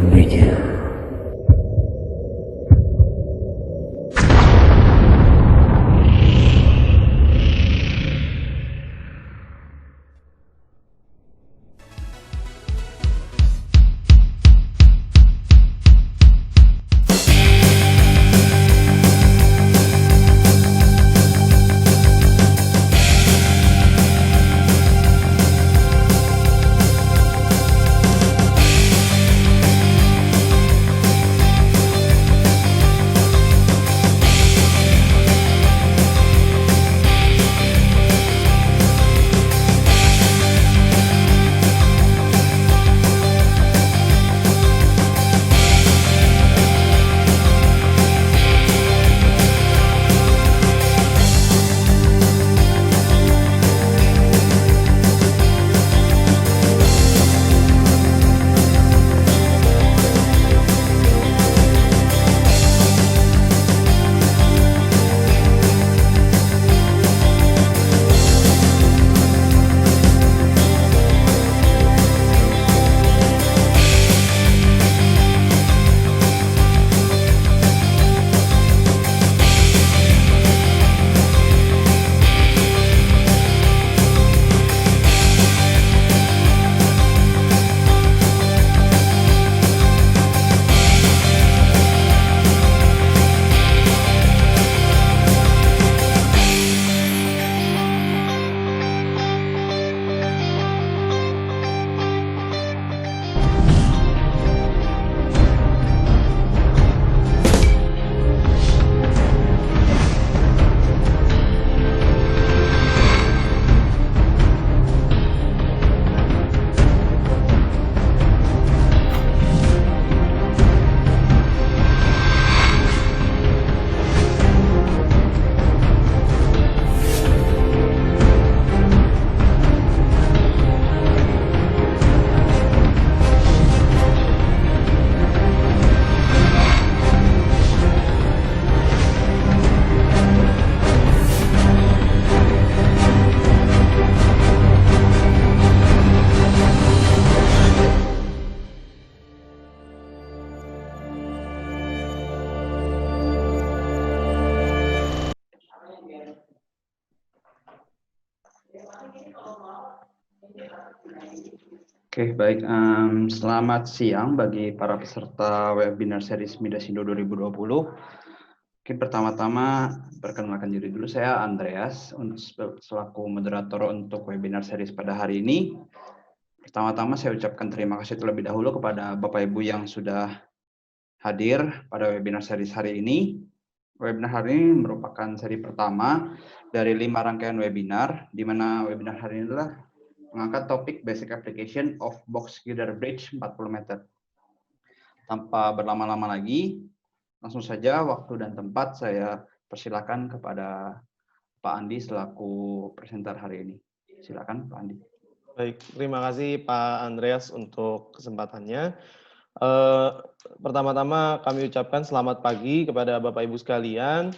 Bridge. Oke, baik. Selamat siang bagi para peserta webinar series Midasindo 2020. Oke, pertama-tama perkenalkan diri dulu, saya Andreas selaku moderator untuk webinar series pada hari ini. Pertama-tama saya ucapkan terima kasih terlebih dahulu kepada Bapak Ibu yang sudah hadir pada webinar series hari ini. Webinar hari ini merupakan seri pertama dari 5 rangkaian webinar, di mana webinar hari ini adalah mengangkat topik Basic Application of Box Girder Bridge 40 meter. Tanpa berlama-lama lagi, langsung saja waktu dan tempat saya persilakan kepada Pak Andi selaku presenter hari ini. Silakan Pak Andi. Baik, terima kasih Pak Andreas untuk kesempatannya. Pertama-tama kami ucapkan selamat pagi kepada Bapak Ibu sekalian.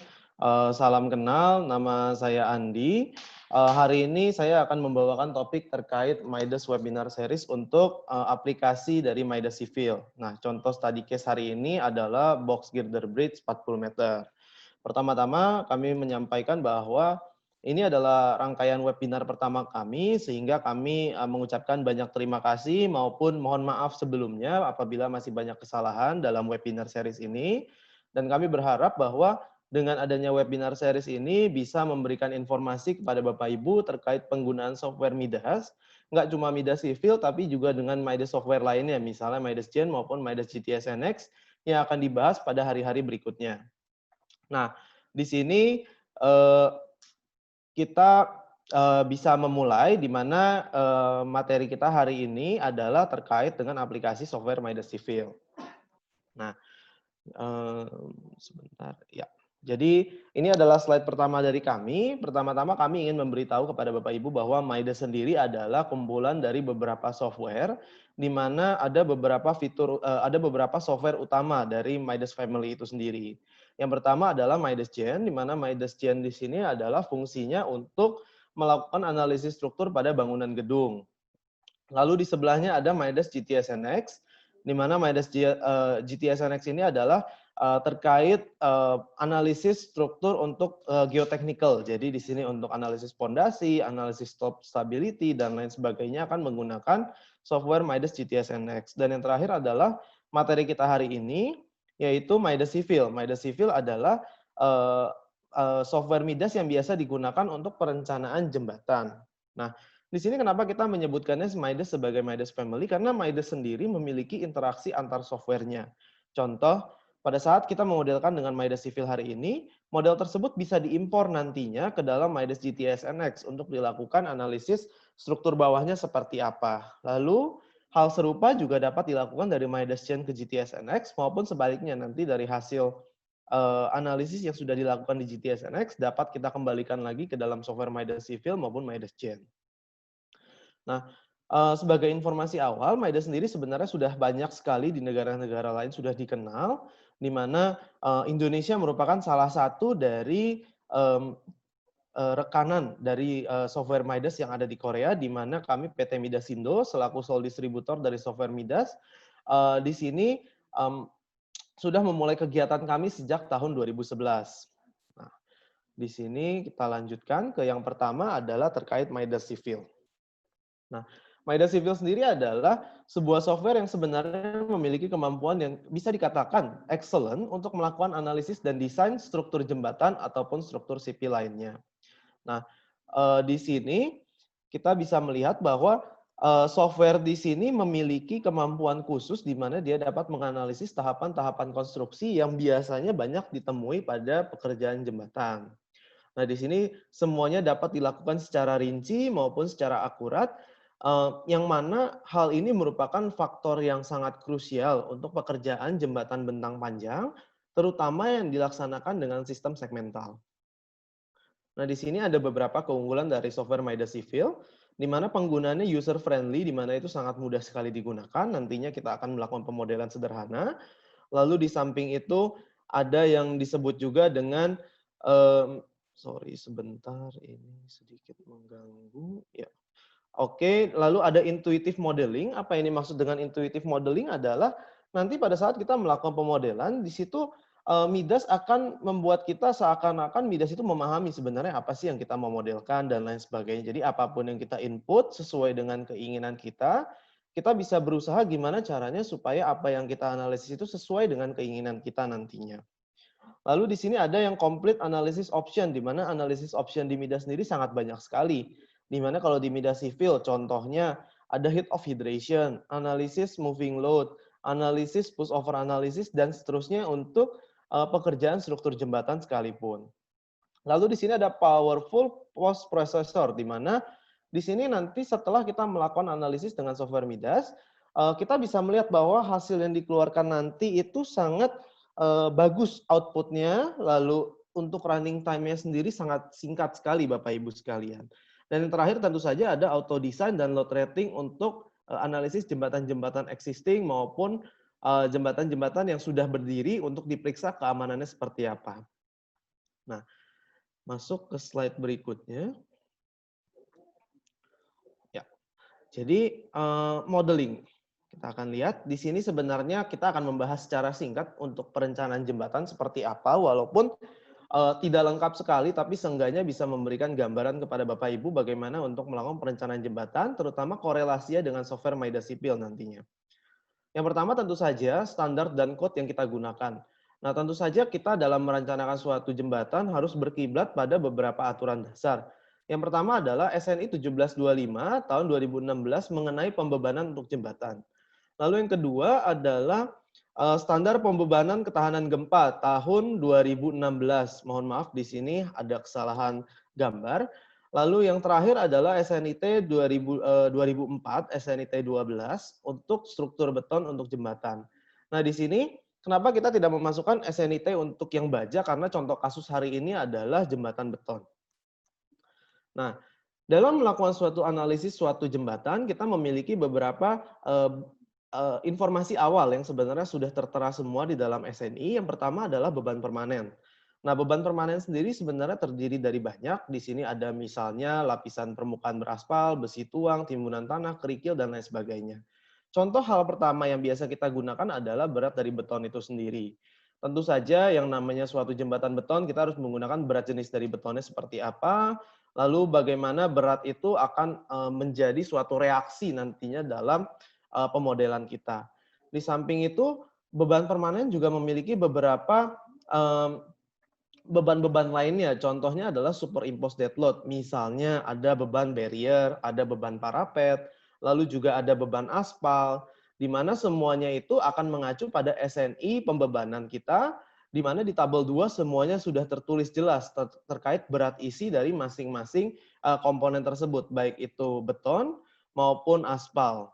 Salam kenal, nama saya Andi. Hari ini saya akan membawakan topik terkait Midas Webinar Series untuk aplikasi dari Midas Civil. Nah, contoh study case hari ini adalah Box Girder Bridge 40 meter. Pertama-tama kami menyampaikan bahwa ini adalah rangkaian webinar pertama kami, sehingga kami mengucapkan banyak terima kasih maupun mohon maaf sebelumnya apabila masih banyak kesalahan dalam webinar series ini. Dan kami berharap bahwa dengan adanya webinar series ini bisa memberikan informasi kepada Bapak Ibu terkait penggunaan software Midas, nggak cuma Midas Civil, tapi juga dengan Midas software lainnya, misalnya Midas Gen maupun Midas GTS NX yang akan dibahas pada hari-hari berikutnya. Nah, di sini kita bisa memulai di mana materi kita hari ini adalah terkait dengan aplikasi software Midas Civil. Nah, sebentar ya. Jadi ini adalah slide pertama dari kami. Pertama-tama kami ingin memberitahu kepada Bapak Ibu bahwa Midas sendiri adalah kumpulan dari beberapa software di mana ada beberapa fitur, ada beberapa software utama dari Midas Family itu sendiri. Yang pertama adalah Midas Gen, di mana Midas Gen di sini adalah fungsinya untuk melakukan analisis struktur pada bangunan gedung. Lalu di sebelahnya ada Midas GTS NX, di mana Midas GTSNX ini adalah terkait analisis struktur untuk geotechnical. Jadi di sini untuk analisis pondasi, analisis top stability, dan lain sebagainya akan menggunakan software Midas GTSNX. Dan yang terakhir adalah materi kita hari ini, yaitu Midas Civil. Midas Civil adalah software Midas yang biasa digunakan untuk perencanaan jembatan. Nah, di sini kenapa kita menyebutkannya Midas sebagai Midas Family? Karena Midas sendiri memiliki interaksi antar softwarenya. Contoh, pada saat kita memodelkan dengan Midas Civil hari ini, model tersebut bisa diimpor nantinya ke dalam Midas GTSNX untuk dilakukan analisis struktur bawahnya seperti apa. Lalu, hal serupa juga dapat dilakukan dari Midas Chain ke GTSNX maupun sebaliknya nanti dari hasil analisis yang sudah dilakukan di GTSNX dapat kita kembalikan lagi ke dalam software Midas Civil maupun Midas Chain. Nah, sebagai informasi awal, Midas sendiri sebenarnya sudah banyak sekali di negara-negara lain sudah dikenal, di mana Indonesia merupakan salah satu dari rekanan dari software Midas yang ada di Korea, di mana kami PT Midasindo selaku sole distributor dari software Midas di sini sudah memulai kegiatan kami sejak tahun 2011. Nah, di sini kita lanjutkan ke yang pertama adalah terkait Midas Civil. Nah, Midas Civil sendiri adalah sebuah software yang sebenarnya memiliki kemampuan yang bisa dikatakan excellent untuk melakukan analisis dan desain struktur jembatan ataupun struktur sipil lainnya. Nah, di sini kita bisa melihat bahwa software di sini memiliki kemampuan khusus di mana dia dapat menganalisis tahapan-tahapan konstruksi yang biasanya banyak ditemui pada pekerjaan jembatan. Nah, di sini semuanya dapat dilakukan secara rinci maupun secara akurat, yang mana hal ini merupakan faktor yang sangat krusial untuk pekerjaan jembatan bentang panjang, terutama yang dilaksanakan dengan sistem segmental. Nah, di sini ada beberapa keunggulan dari software Midas Civil, di mana penggunaannya user friendly, di mana itu sangat mudah sekali digunakan. Nantinya kita akan melakukan pemodelan sederhana. Lalu di samping itu ada yang disebut juga dengan sorry sebentar, ini sedikit mengganggu. Ya. Oke, lalu ada intuitive modeling. Apa ini maksud dengan intuitive modeling adalah nanti pada saat kita melakukan pemodelan, di situ Midas akan membuat kita seakan-akan Midas itu memahami sebenarnya apa sih yang kita mau modelkan dan lain sebagainya. Jadi apapun yang kita input sesuai dengan keinginan kita bisa berusaha gimana caranya supaya apa yang kita analisis itu sesuai dengan keinginan kita nantinya. Lalu di sini ada yang complete analysis option, di mana analisis option di Midas sendiri sangat banyak sekali. Di mana kalau di Midas Civil, contohnya ada heat of hydration, analisis moving load, analisis pushover analysis, dan seterusnya untuk pekerjaan struktur jembatan sekalipun. Lalu di sini ada powerful post processor, di mana di sini nanti setelah kita melakukan analisis dengan software Midas, kita bisa melihat bahwa hasil yang dikeluarkan nanti itu sangat bagus outputnya, lalu untuk running time-nya sendiri sangat singkat sekali Bapak Ibu sekalian. Dan yang terakhir tentu saja ada auto design dan load rating untuk analisis jembatan-jembatan existing maupun jembatan-jembatan yang sudah berdiri untuk diperiksa keamanannya seperti apa. Nah, masuk ke slide berikutnya. Ya, jadi modeling. Kita akan lihat di sini sebenarnya kita akan membahas secara singkat untuk perencanaan jembatan seperti apa, walaupun tidak lengkap sekali, tapi seenggaknya bisa memberikan gambaran kepada Bapak Ibu bagaimana untuk melakukan perencanaan jembatan, terutama korelasinya dengan software Midas Civil nantinya. Yang pertama tentu saja standar dan code yang kita gunakan. Nah, tentu saja kita dalam merencanakan suatu jembatan harus berkiblat pada beberapa aturan dasar. Yang pertama adalah SNI 1725 tahun 2016 mengenai pembebanan untuk jembatan. Lalu yang kedua adalah standar pembebanan ketahanan gempa tahun 2016. Mohon maaf di sini ada kesalahan gambar. Lalu yang terakhir adalah SNIT 2004, SNIT 12 untuk struktur beton untuk jembatan. Nah, di sini kenapa kita tidak memasukkan SNIT untuk yang baja? Karena contoh kasus hari ini adalah jembatan beton. Nah, dalam melakukan suatu analisis suatu jembatan, kita memiliki beberapa informasi awal yang sebenarnya sudah tertera semua di dalam SNI. Yang pertama adalah beban permanen. Nah, beban permanen sendiri sebenarnya terdiri dari banyak. Di sini ada misalnya lapisan permukaan beraspal, besi tuang, timbunan tanah, kerikil, dan lain sebagainya. Contoh hal pertama yang biasa kita gunakan adalah berat dari beton itu sendiri. Tentu saja yang namanya suatu jembatan beton, kita harus menggunakan berat jenis dari betonnya seperti apa, lalu bagaimana berat itu akan menjadi suatu reaksi nantinya dalam pemodelan kita. Di samping itu, beban permanen juga memiliki beberapa beban-beban lainnya. Contohnya adalah superimposed dead load. Misalnya ada beban barrier, ada beban parapet, lalu juga ada beban aspal, di mana semuanya itu akan mengacu pada SNI pembebanan kita, di mana di tabel 2 semuanya sudah tertulis jelas terkait berat isi dari masing-masing komponen tersebut, baik itu beton maupun aspal.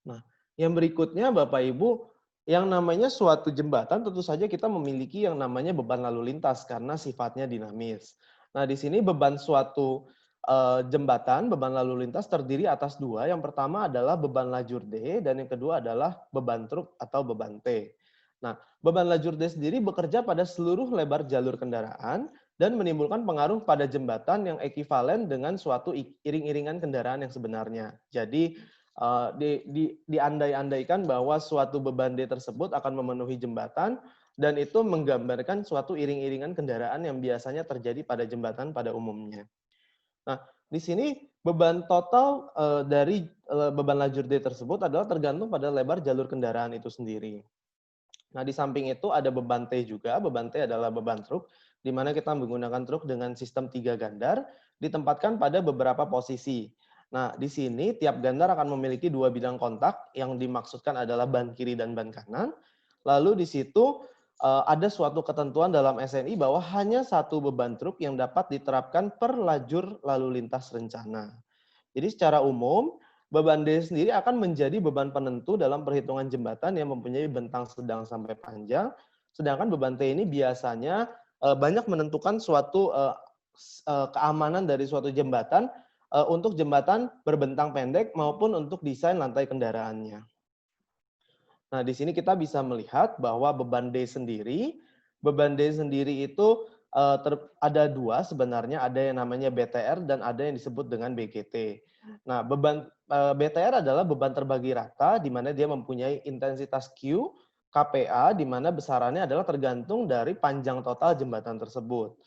Nah, yang berikutnya Bapak Ibu, yang namanya suatu jembatan tentu saja kita memiliki yang namanya beban lalu lintas karena sifatnya dinamis. Nah, di sini beban suatu jembatan, beban lalu lintas terdiri atas dua. Yang pertama adalah beban lajur D dan yang kedua adalah beban truk atau beban T. Nah, beban lajur D sendiri bekerja pada seluruh lebar jalur kendaraan dan menimbulkan pengaruh pada jembatan yang ekivalen dengan suatu iring-iringan kendaraan yang sebenarnya. Jadi diandai-andaikan bahwa suatu beban D tersebut akan memenuhi jembatan dan itu menggambarkan suatu iring-iringan kendaraan yang biasanya terjadi pada jembatan pada umumnya. Nah, di sini beban total dari beban lajur D tersebut adalah tergantung pada lebar jalur kendaraan itu sendiri. Nah, di samping itu ada beban T juga. Beban T adalah beban truk, di mana kita menggunakan truk dengan sistem 3 gandar, ditempatkan pada beberapa posisi. Nah, di sini tiap gandar akan memiliki 2 bidang kontak, yang dimaksudkan adalah ban kiri dan ban kanan. Lalu di situ ada suatu ketentuan dalam SNI bahwa hanya satu beban truk yang dapat diterapkan per lajur lalu lintas rencana. Jadi secara umum, beban D sendiri akan menjadi beban penentu dalam perhitungan jembatan yang mempunyai bentang sedang sampai panjang, sedangkan beban T ini biasanya banyak menentukan suatu keamanan dari suatu jembatan untuk jembatan berbentang pendek maupun untuk desain lantai kendaraannya. Nah, di sini kita bisa melihat bahwa beban D sendiri itu ada dua sebenarnya, ada yang namanya BTR dan ada yang disebut dengan BGT. Nah, beban BTR adalah beban terbagi rata, di mana dia mempunyai intensitas Q, KPA, di mana besarannya adalah tergantung dari panjang total jembatan tersebut.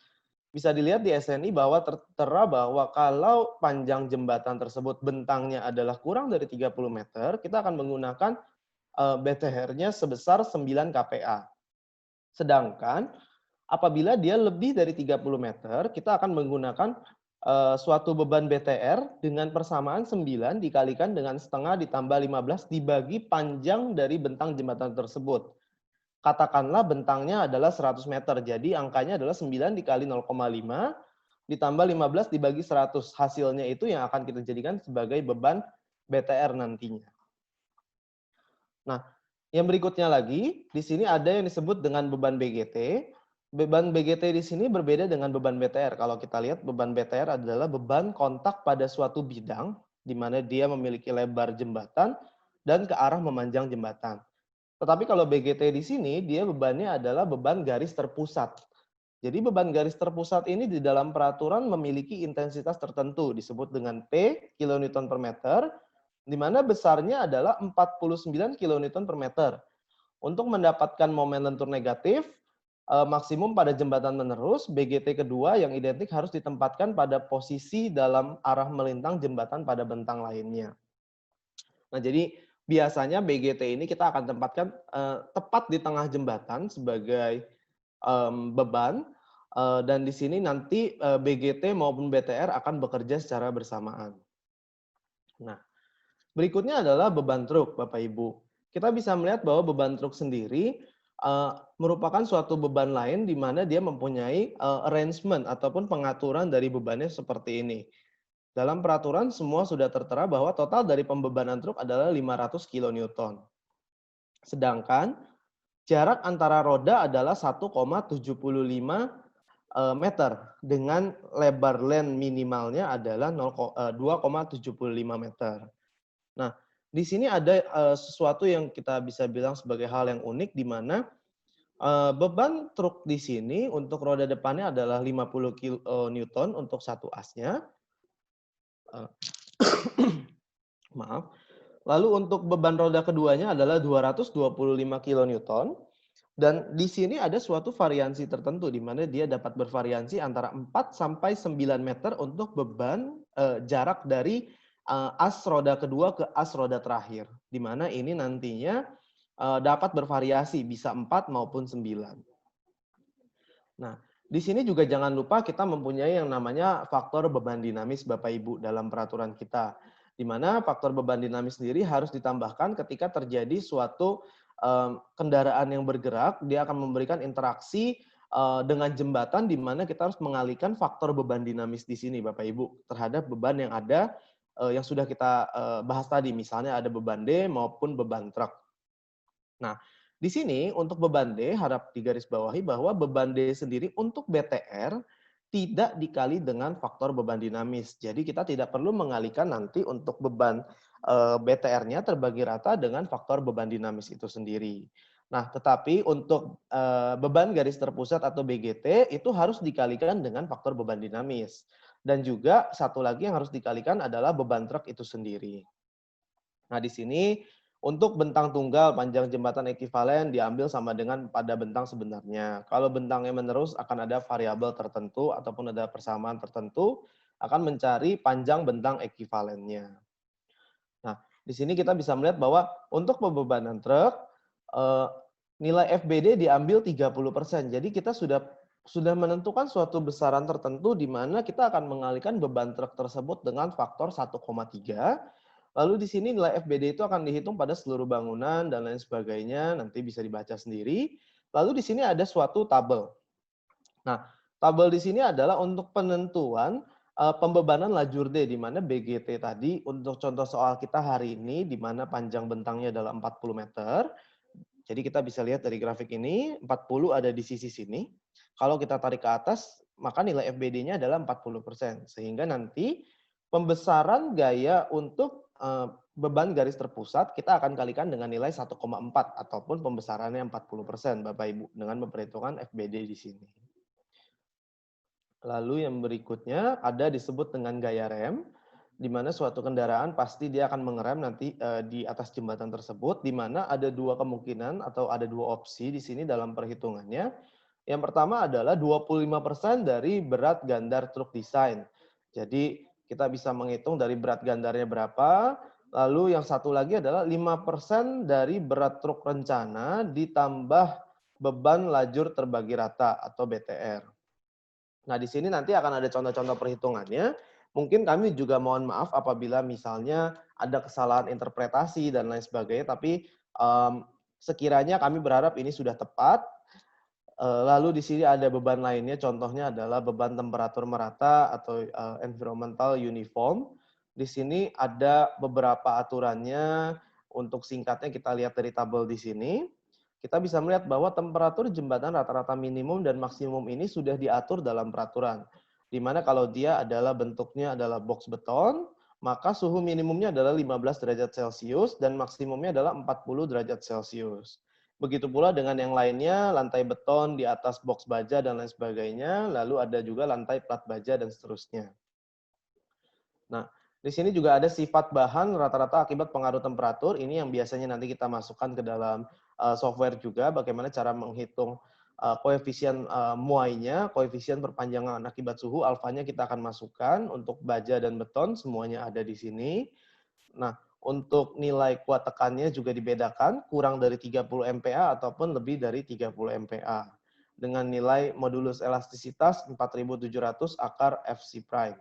Bisa dilihat di SNI bahwa tertera bahwa kalau panjang jembatan tersebut bentangnya adalah kurang dari 30 meter, kita akan menggunakan BTR-nya sebesar 9 kPa. Sedangkan apabila dia lebih dari 30 meter, kita akan menggunakan suatu beban BTR dengan persamaan 9 dikalikan dengan setengah ditambah 15 dibagi panjang dari bentang jembatan tersebut. Katakanlah bentangnya adalah 100 meter, jadi angkanya adalah 9 dikali 0,5 ditambah 15 dibagi 100. Hasilnya itu yang akan kita jadikan sebagai beban BTR nantinya. Nah, yang berikutnya lagi, di sini ada yang disebut dengan beban BGT. Beban BGT di sini berbeda dengan beban BTR. Kalau kita lihat, beban BTR adalah beban kontak pada suatu bidang, di mana dia memiliki lebar jembatan dan ke arah memanjang jembatan. Tetapi kalau BGT di sini, dia bebannya adalah beban garis terpusat. Jadi beban garis terpusat ini di dalam peraturan memiliki intensitas tertentu, disebut dengan P, kilonewton per meter, di mana besarnya adalah 49 kilonewton per meter. Untuk mendapatkan momen lentur negatif, maksimum pada jembatan menerus, BGT kedua yang identik harus ditempatkan pada posisi dalam arah melintang jembatan pada bentang lainnya. Nah, jadi biasanya BGT ini kita akan tempatkan tepat di tengah jembatan sebagai beban, dan di sini nanti BGT maupun BTR akan bekerja secara bersamaan. Nah, berikutnya adalah beban truk, Bapak Ibu. Kita bisa melihat bahwa beban truk sendiri merupakan suatu beban lain di mana dia mempunyai arrangement ataupun pengaturan dari bebannya seperti ini. Dalam peraturan semua sudah tertera bahwa total dari pembebanan truk adalah 500 kN. Sedangkan jarak antara roda adalah 1,75 meter dengan lebar len minimalnya adalah 2,75 meter. Nah, di sini ada sesuatu yang kita bisa bilang sebagai hal yang unik di mana beban truk di sini untuk roda depannya adalah 50 kN untuk satu asnya. Maaf. Lalu untuk beban roda keduanya adalah 225 kilonewton. Dan di sini ada suatu variansi tertentu di mana dia dapat bervariasi antara 4 sampai 9 meter untuk beban jarak dari as roda kedua ke as roda terakhir. Di mana ini nantinya dapat bervariasi bisa 4 maupun 9. Nah, di sini juga jangan lupa kita mempunyai yang namanya faktor beban dinamis Bapak Ibu dalam peraturan kita. Di mana faktor beban dinamis sendiri harus ditambahkan ketika terjadi suatu kendaraan yang bergerak, dia akan memberikan interaksi dengan jembatan di mana kita harus mengalihkan faktor beban dinamis di sini Bapak Ibu terhadap beban yang ada yang sudah kita bahas tadi, misalnya ada beban D maupun beban truk. Nah, di sini untuk beban D harap digarisbawahi bahwa beban D sendiri untuk BTR tidak dikali dengan faktor beban dinamis. Jadi kita tidak perlu mengalihkan nanti untuk beban BTR-nya terbagi rata dengan faktor beban dinamis itu sendiri. Nah, tetapi untuk beban garis terpusat atau BGT itu harus dikalikan dengan faktor beban dinamis. Dan juga satu lagi yang harus dikalikan adalah beban truk itu sendiri. Nah, di sini untuk bentang tunggal panjang jembatan ekuivalen diambil sama dengan pada bentang sebenarnya. Kalau bentangnya menerus akan ada variabel tertentu ataupun ada persamaan tertentu akan mencari panjang bentang ekuivalennya. Nah, di sini kita bisa melihat bahwa untuk pembebanan truk nilai FBD diambil 30%. Jadi kita sudah menentukan suatu besaran tertentu di mana kita akan mengalihkan beban truk tersebut dengan faktor 1,3. Lalu di sini nilai FBD itu akan dihitung pada seluruh bangunan dan lain sebagainya, nanti bisa dibaca sendiri. Lalu di sini ada suatu tabel. Nah, tabel di sini adalah untuk penentuan pembebanan lajur D, di mana BGT tadi untuk contoh soal kita hari ini, di mana panjang bentangnya adalah 40 meter. Jadi kita bisa lihat dari grafik ini, 40 ada di sisi sini. Kalau kita tarik ke atas, maka nilai FBD-nya adalah 40%. Sehingga nanti pembesaran gaya untuk beban garis terpusat kita akan kalikan dengan nilai 1,4 ataupun pembesarannya 40% Bapak Ibu dengan memperhitungkan FBD di sini. Lalu yang berikutnya ada disebut dengan gaya rem, di mana suatu kendaraan pasti dia akan mengerem nanti di atas jembatan tersebut, di mana ada dua kemungkinan atau ada dua opsi di sini dalam perhitungannya. Yang pertama adalah 25% dari berat gandar truk desain. Jadi kita bisa menghitung dari berat gandarnya berapa, lalu yang satu lagi adalah 5% dari berat truk rencana ditambah beban lajur terbagi rata atau BTR. Nah, di sini nanti akan ada contoh-contoh perhitungannya. Mungkin kami juga mohon maaf apabila misalnya ada kesalahan interpretasi dan lain sebagainya, tapi sekiranya kami berharap ini sudah tepat. Lalu di sini ada beban lainnya, contohnya adalah beban temperatur merata atau environmental uniform. Di sini ada beberapa aturannya, untuk singkatnya kita lihat dari tabel di sini. Kita bisa melihat bahwa temperatur jembatan rata-rata minimum dan maksimum ini sudah diatur dalam peraturan. Di mana kalau dia adalah bentuknya adalah box beton, maka suhu minimumnya adalah 15 derajat Celcius dan maksimumnya adalah 40 derajat Celcius. Begitu pula dengan yang lainnya, lantai beton di atas box baja dan lain sebagainya, lalu ada juga lantai plat baja dan seterusnya. Nah, di sini juga ada sifat bahan rata-rata akibat pengaruh temperatur, ini yang biasanya nanti kita masukkan ke dalam software juga, bagaimana cara menghitung koefisien muainya, koefisien perpanjangan akibat suhu, alfanya kita akan masukkan, untuk baja dan beton semuanya ada di sini. Nah, untuk nilai kuat tekannya juga dibedakan, kurang dari 30 MPa ataupun lebih dari 30 MPa. Dengan nilai modulus elastisitas 4700 akar FC prime.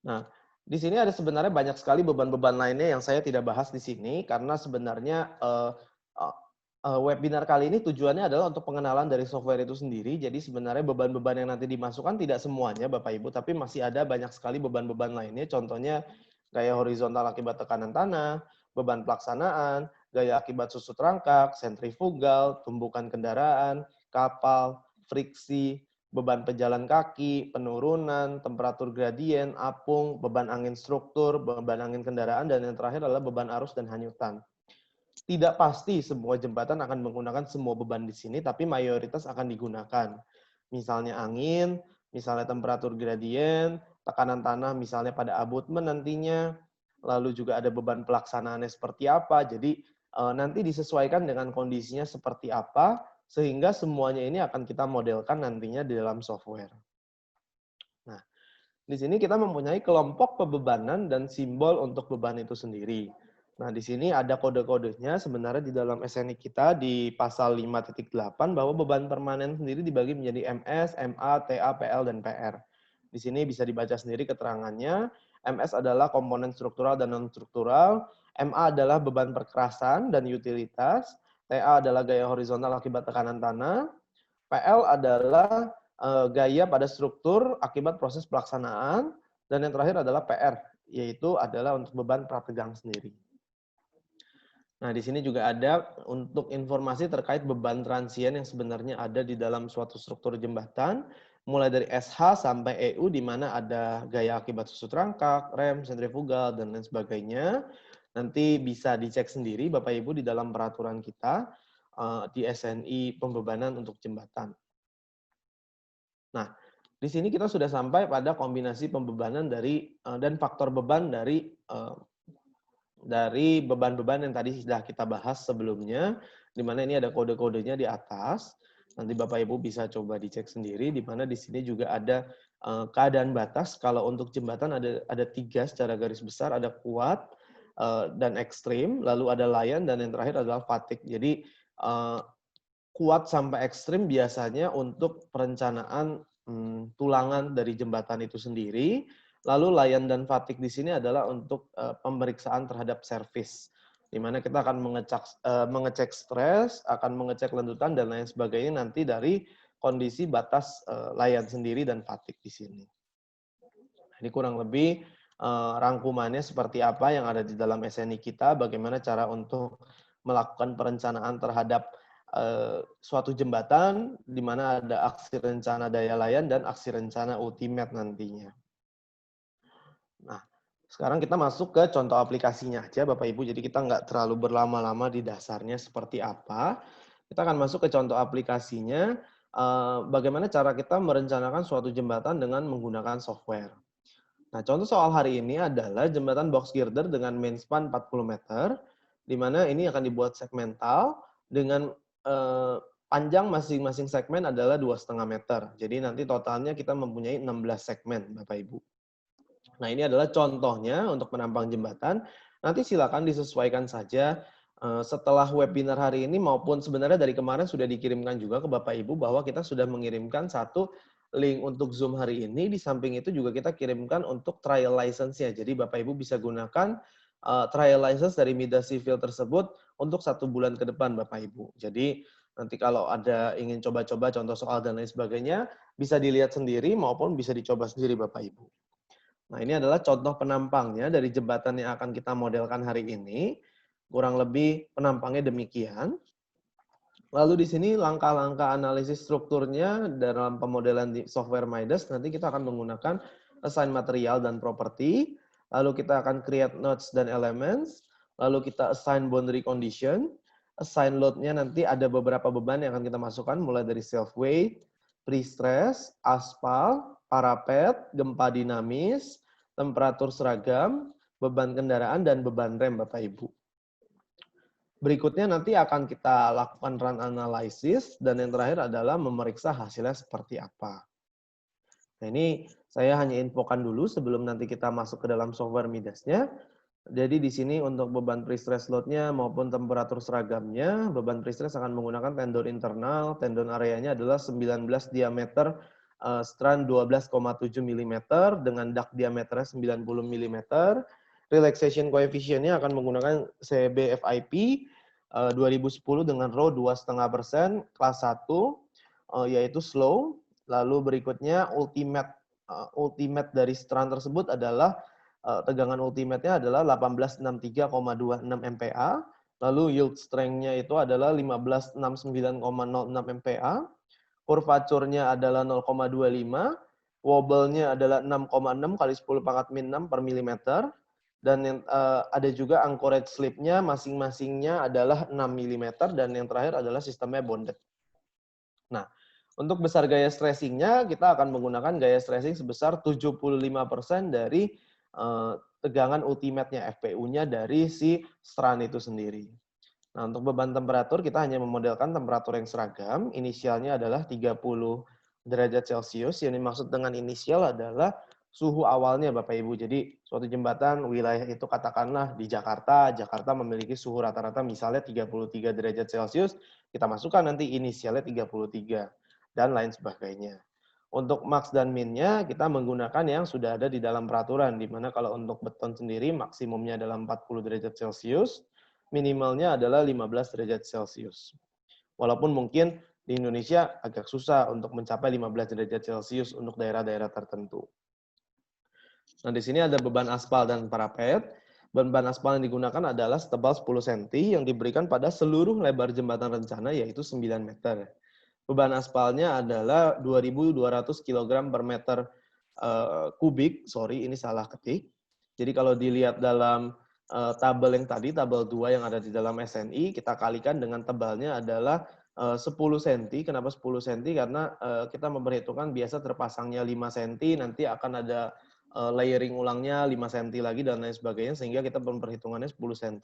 Nah, di sini ada sebenarnya banyak sekali beban-beban lainnya yang saya tidak bahas di sini, karena sebenarnya webinar kali ini tujuannya adalah untuk pengenalan dari software itu sendiri. Jadi sebenarnya beban-beban yang nanti dimasukkan tidak semuanya Bapak Ibu, tapi masih ada banyak sekali beban-beban lainnya. Contohnya gaya horizontal akibat tekanan tanah, beban pelaksanaan, gaya akibat susut rangkak, sentrifugal, tumbukan kendaraan, kapal, friksi, beban pejalan kaki, penurunan, temperatur gradien, apung, beban angin struktur, beban angin kendaraan, dan yang terakhir adalah beban arus dan hanyutan. Tidak pasti semua jembatan akan menggunakan semua beban di sini, tapi mayoritas akan digunakan. Misalnya angin, misalnya temperatur gradien, tekanan tanah misalnya pada abutmen nantinya, lalu juga ada beban pelaksanaannya seperti apa. Jadi nanti disesuaikan dengan kondisinya seperti apa, sehingga semuanya ini akan kita modelkan nantinya di dalam software. Nah, di sini kita mempunyai kelompok pembebanan dan simbol untuk beban itu sendiri. Nah, di sini ada kode-kodenya sebenarnya di dalam SNI kita di pasal 5.8 bahwa beban permanen sendiri dibagi menjadi MS, MA, TA, PL, dan PR. Di sini bisa dibaca sendiri keterangannya. MS adalah komponen struktural dan non-struktural, MA adalah beban perkerasan dan utilitas, TA adalah gaya horizontal akibat tekanan tanah, PL adalah gaya pada struktur akibat proses pelaksanaan, dan yang terakhir adalah PR, yaitu adalah untuk beban prategang sendiri. Nah, di sini juga ada untuk informasi terkait beban transien yang sebenarnya ada di dalam suatu struktur jembatan, mulai dari SH sampai EU, di mana ada gaya akibat susut rangkak, rem, sentrifugal, dan lain sebagainya. Nanti bisa dicek sendiri Bapak Ibu di dalam peraturan kita di SNI pembebanan untuk jembatan. Nah, di sini kita sudah sampai pada kombinasi pembebanan dan faktor beban dari beban-beban yang tadi sudah kita bahas sebelumnya, di mana ini ada kode-kodenya di atas. Nanti Bapak Ibu bisa coba dicek sendiri, di mana di sini juga ada keadaan batas. Kalau untuk jembatan ada 3 secara garis besar, ada kuat dan ekstrim, lalu ada layan, dan yang terakhir adalah fatigue. Jadi kuat sampai ekstrim biasanya untuk perencanaan tulangan dari jembatan itu sendiri. Lalu layan dan fatigue di sini adalah untuk pemeriksaan terhadap servis, di mana kita akan mengecek stres, akan mengecek lendutan dan lain sebagainya nanti dari kondisi batas layan sendiri dan fatigue di sini. Ini kurang lebih rangkumannya seperti apa yang ada di dalam SNI kita, bagaimana cara untuk melakukan perencanaan terhadap suatu jembatan, di mana ada aksi rencana daya layan dan aksi rencana ultimate nantinya. Nah, sekarang kita masuk ke contoh aplikasinya aja Bapak Ibu, jadi kita nggak terlalu berlama-lama di dasarnya seperti apa. Kita akan masuk ke contoh aplikasinya, bagaimana cara kita merencanakan suatu jembatan dengan menggunakan software. Nah, contoh soal hari ini adalah jembatan box girder dengan main span 40 meter, di mana ini akan dibuat segmental dengan panjang masing-masing segmen adalah 2,5 meter. Jadi nanti totalnya kita mempunyai 16 segmen, Bapak Ibu. Nah, ini adalah contohnya untuk penampang jembatan. Nanti silakan disesuaikan saja setelah webinar hari ini maupun sebenarnya dari kemarin sudah dikirimkan juga ke Bapak Ibu bahwa kita sudah mengirimkan satu link untuk Zoom hari ini. Di samping itu juga kita kirimkan untuk trial license-nya. Jadi Bapak Ibu bisa gunakan trial license dari Midas Civil tersebut untuk 1 bulan ke depan Bapak Ibu. Jadi nanti kalau ada ingin coba-coba contoh soal dan lain sebagainya, bisa dilihat sendiri maupun bisa dicoba sendiri Bapak Ibu. Nah, ini adalah contoh penampangnya dari jembatan yang akan kita modelkan hari ini. Kurang lebih penampangnya demikian. Lalu di sini langkah-langkah analisis strukturnya dalam pemodelan di software Midas, nanti kita akan menggunakan assign material dan property, lalu kita akan create nodes dan elements, lalu kita assign boundary condition, assign load-nya nanti ada beberapa beban yang akan kita masukkan, mulai dari self weight, pre-stress, aspal, parapet, gempa dinamis, temperatur seragam, beban kendaraan, dan beban rem Bapak Ibu. Berikutnya nanti akan kita lakukan run analysis, dan yang terakhir adalah memeriksa hasilnya seperti apa. Nah, ini saya hanya infokan dulu sebelum nanti kita masuk ke dalam software Midasnya. Jadi di sini untuk beban pre-stress load-nya maupun temperatur seragamnya, beban pre-stress akan menggunakan tendon internal, tendon areanya adalah 19 diameter, strand 12,7 mm dengan duct diameternya 90 mm. Relaxation coefficient-nya akan menggunakan CBFIP 2010 dengan rho 2,5%, kelas 1, yaitu slow. Lalu berikutnya ultimate dari strand tersebut adalah tegangan ultimate-nya adalah 1863,26 MPa. Lalu yield strength-nya itu adalah 1569,06 MPa. Curvature-nya adalah 0,25. Wobble-nya adalah 6,6 kali 10 pangkat min 6 per milimeter. Dan yang, ada juga anchorage slip-nya masing-masingnya adalah 6 mm. Dan yang terakhir adalah sistemnya bonded. Nah, untuk besar gaya stressing-nya, kita akan menggunakan gaya stressing sebesar 75% dari tegangan ultimate-nya, FPU-nya dari si strand itu sendiri. Nah, untuk beban temperatur kita hanya memodelkan temperatur yang seragam. Inisialnya adalah 30 derajat Celcius. Yang dimaksud dengan inisial adalah suhu awalnya Bapak Ibu. Jadi suatu jembatan wilayah itu katakanlah di Jakarta, Jakarta memiliki suhu rata-rata misalnya 33 derajat Celcius, kita masukkan nanti inisialnya 33 dan lain sebagainya. Untuk max dan min-nya kita menggunakan yang sudah ada di dalam peraturan, di mana kalau untuk beton sendiri maksimumnya adalah 40 derajat Celcius, minimalnya adalah 15 derajat Celcius. Walaupun mungkin di Indonesia agak susah untuk mencapai 15 derajat Celcius untuk daerah-daerah tertentu. Nah, di sini ada beban aspal dan parapet. Beban aspal yang digunakan adalah setebal 10 cm yang diberikan pada seluruh lebar jembatan rencana, yaitu 9 meter. Beban aspalnya adalah 2.200 kg per meter kubik. Sorry, ini salah ketik. Jadi kalau dilihat dalam tabel yang tadi, tabel 2 yang ada di dalam SNI, kita kalikan dengan tebalnya adalah 10 cm. Kenapa 10 cm? Karena kita memperhitungkan biasa terpasangnya 5 cm, nanti akan ada layering ulangnya 5 cm lagi dan lain sebagainya, sehingga kita memperhitungannya 10 cm,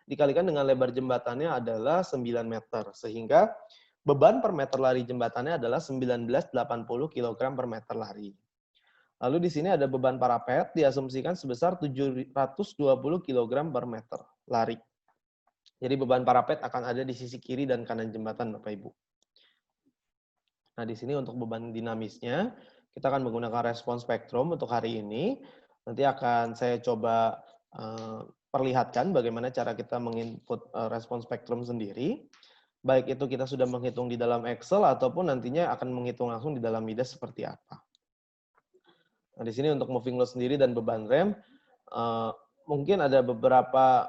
dikalikan dengan lebar jembatannya adalah 9 meter, sehingga beban per meter lari jembatannya adalah 1980 kg per meter lari. Lalu di sini ada beban parapet diasumsikan sebesar 720 kg per meter lari. Jadi beban parapet akan ada di sisi kiri dan kanan jembatan Bapak Ibu. Nah, di sini untuk beban dinamisnya, kita akan menggunakan respon spektrum untuk hari ini. Nanti akan saya coba perlihatkan bagaimana cara kita menginput respon spektrum sendiri. Baik itu kita sudah menghitung di dalam Excel ataupun nantinya akan menghitung langsung di dalam Midas seperti apa. Nah, di sini untuk moving load sendiri dan beban rem, mungkin ada beberapa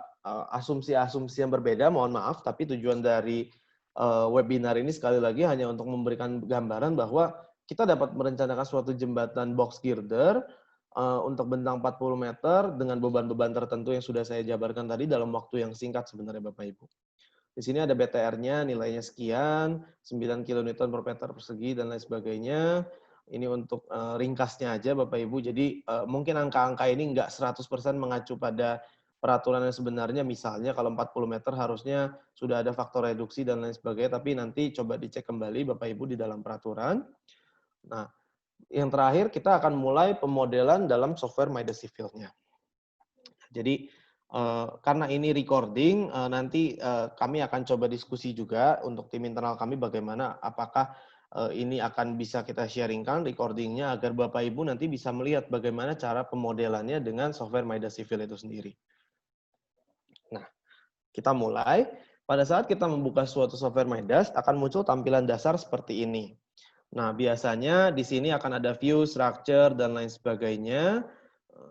asumsi-asumsi yang berbeda, mohon maaf, tapi tujuan dari webinar ini sekali lagi hanya untuk memberikan gambaran bahwa kita dapat merencanakan suatu jembatan box girder untuk bentang 40 meter dengan beban-beban tertentu yang sudah saya jabarkan tadi dalam waktu yang singkat sebenarnya Bapak Ibu. Di sini ada BTR-nya, nilainya sekian, 9 kN per meter persegi, dan lain sebagainya. Ini untuk ringkasnya aja Bapak Ibu. Jadi mungkin angka-angka ini nggak 100% mengacu pada peraturan yang sebenarnya. Misalnya kalau 40 meter harusnya sudah ada faktor reduksi dan lain sebagainya. Tapi nanti coba dicek kembali Bapak Ibu di dalam peraturan. Nah, yang terakhir kita akan mulai pemodelan dalam software Midas Civil-nya. Jadi karena ini recording, nanti kami akan coba diskusi juga untuk tim internal kami bagaimana apakah ini akan bisa kita sharingkan recordingnya agar Bapak Ibu nanti bisa melihat bagaimana cara pemodelannya dengan software Midas Civil itu sendiri. Nah, kita mulai. Pada saat kita membuka suatu software Midas, akan muncul tampilan dasar seperti ini. Nah, biasanya di sini akan ada view, structure, dan lain sebagainya.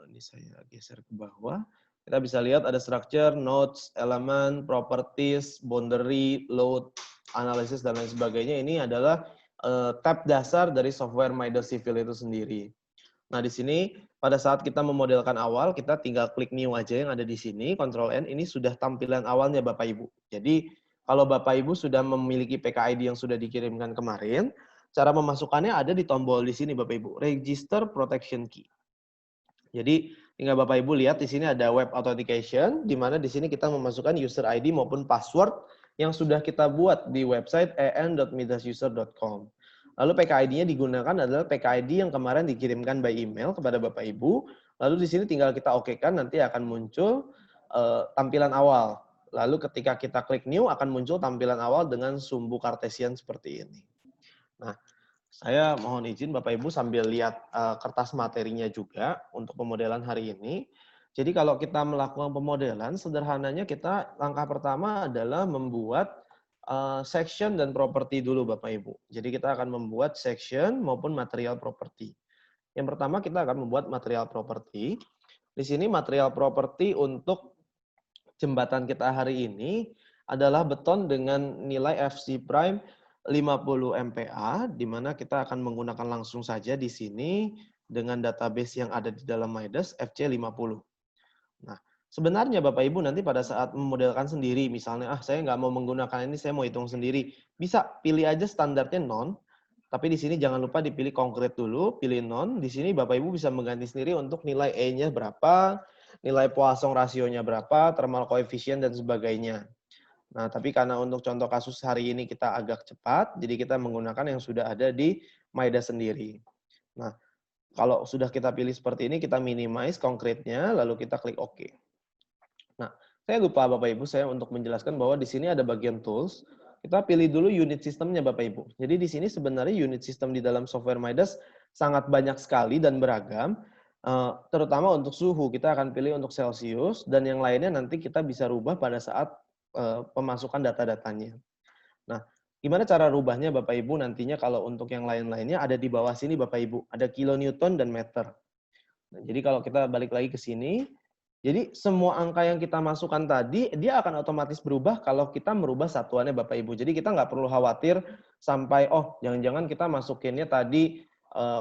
Ini saya geser ke bawah. Kita bisa lihat ada structure, nodes, element, properties, boundary, load, analysis, dan lain sebagainya. Ini adalah tab dasar dari software Midas Civil itu sendiri. Nah, di sini pada saat kita memodelkan awal, kita tinggal klik new aja yang ada di sini, Ctrl N, ini sudah tampilan awalnya Bapak Ibu. Jadi, kalau Bapak Ibu sudah memiliki PKID yang sudah dikirimkan kemarin, cara memasukkannya ada di tombol di sini Bapak Ibu, Register Protection Key. Jadi, tinggal Bapak Ibu lihat di sini ada web authentication, di mana di sini kita memasukkan user ID maupun password yang sudah kita buat di website en.midasyuser.com. Lalu PKID-nya digunakan adalah PKID yang kemarin dikirimkan by email kepada Bapak Ibu. Lalu di sini tinggal kita oke-kan, nanti akan muncul tampilan awal. Lalu ketika kita klik new, akan muncul tampilan awal dengan sumbu kartesian seperti ini. Nah, saya mohon izin Bapak Ibu sambil lihat kertas materinya juga untuk pemodelan hari ini. Jadi kalau kita melakukan pemodelan, sederhananya kita langkah pertama adalah membuat section dan property dulu Bapak Ibu. Jadi kita akan membuat section maupun material property. Yang pertama kita akan membuat material property. Di sini material property untuk jembatan kita hari ini adalah beton dengan nilai FC prime 50 MPa, di mana kita akan menggunakan langsung saja di sini dengan database yang ada di dalam Midas FC 50. Nah, sebenarnya Bapak Ibu nanti pada saat memodelkan sendiri, misalnya saya nggak mau menggunakan ini, saya mau hitung sendiri, bisa pilih aja standarnya non, tapi di sini jangan lupa dipilih konkret dulu, pilih non. Di sini Bapak Ibu bisa mengganti sendiri untuk nilai E-nya berapa, nilai Poisson rasionya berapa, thermal coefficient, dan sebagainya. Nah, tapi karena untuk contoh kasus hari ini kita agak cepat, jadi kita menggunakan yang sudah ada di Midas sendiri. Nah, kalau sudah kita pilih seperti ini, kita minimize konkretnya, lalu kita klik OK. Nah, saya lupa Bapak Ibu, saya untuk menjelaskan bahwa di sini ada bagian tools. Kita pilih dulu unit sistemnya Bapak Ibu. Jadi di sini sebenarnya unit sistem di dalam software Midas sangat banyak sekali dan beragam. Terutama untuk suhu, kita akan pilih untuk Celsius, dan yang lainnya nanti kita bisa rubah pada saat pemasukan data-datanya. Nah, gimana cara rubahnya Bapak Ibu nantinya kalau untuk yang lain-lainnya ada di bawah sini Bapak Ibu. Ada kilonewton dan meter. Nah, jadi kalau kita balik lagi ke sini, jadi semua angka yang kita masukkan tadi, dia akan otomatis berubah kalau kita merubah satuannya Bapak Ibu. Jadi kita nggak perlu khawatir sampai, oh jangan-jangan kita masukinnya tadi,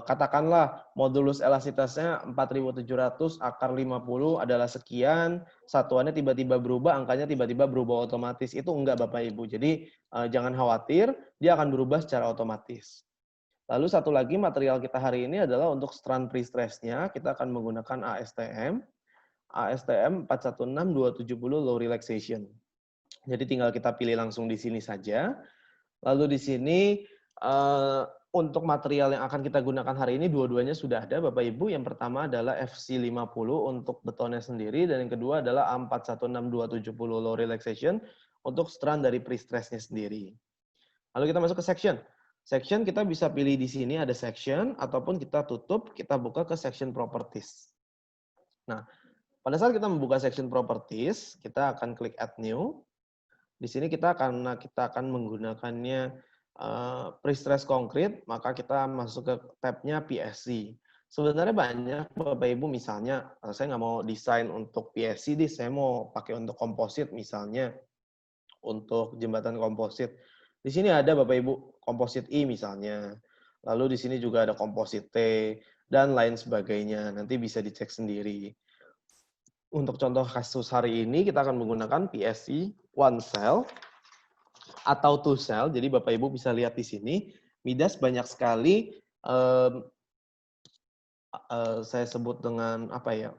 katakanlah modulus elastisitasnya 4.700, akar 50 adalah sekian, satuannya tiba-tiba berubah, angkanya tiba-tiba berubah otomatis. Itu enggak Bapak Ibu. Jadi jangan khawatir, dia akan berubah secara otomatis. Lalu satu lagi material kita hari ini adalah untuk strand pre-stress-nya, kita akan menggunakan ASTM 416270 low relaxation. Jadi tinggal kita pilih langsung di sini saja. Lalu di sini untuk material yang akan kita gunakan hari ini dua-duanya sudah ada Bapak Ibu. Yang pertama adalah FC50 untuk betonnya sendiri, dan yang kedua adalah A416270 low relaxation untuk strand dari pre-stress-nya sendiri. Lalu kita masuk ke section. Section kita bisa pilih di sini ada section, ataupun kita tutup, kita buka ke section properties. Nah, pada saat kita membuka section properties, kita akan klik add new. Di sini kita akan menggunakannya pre-stress concrete, maka kita masuk ke tabnya PSC. Sebenarnya banyak Bapak Ibu, misalnya saya nggak mau desain untuk PSC, saya mau pakai untuk komposit misalnya, untuk jembatan komposit. Di sini ada Bapak Ibu komposit I misalnya. Lalu di sini juga ada komposit T dan lain sebagainya. Nanti bisa dicek sendiri. Untuk contoh kasus hari ini kita akan menggunakan PSC one cell atau two cell. Jadi Bapak Ibu bisa lihat di sini Midas banyak sekali saya sebut dengan apa ya?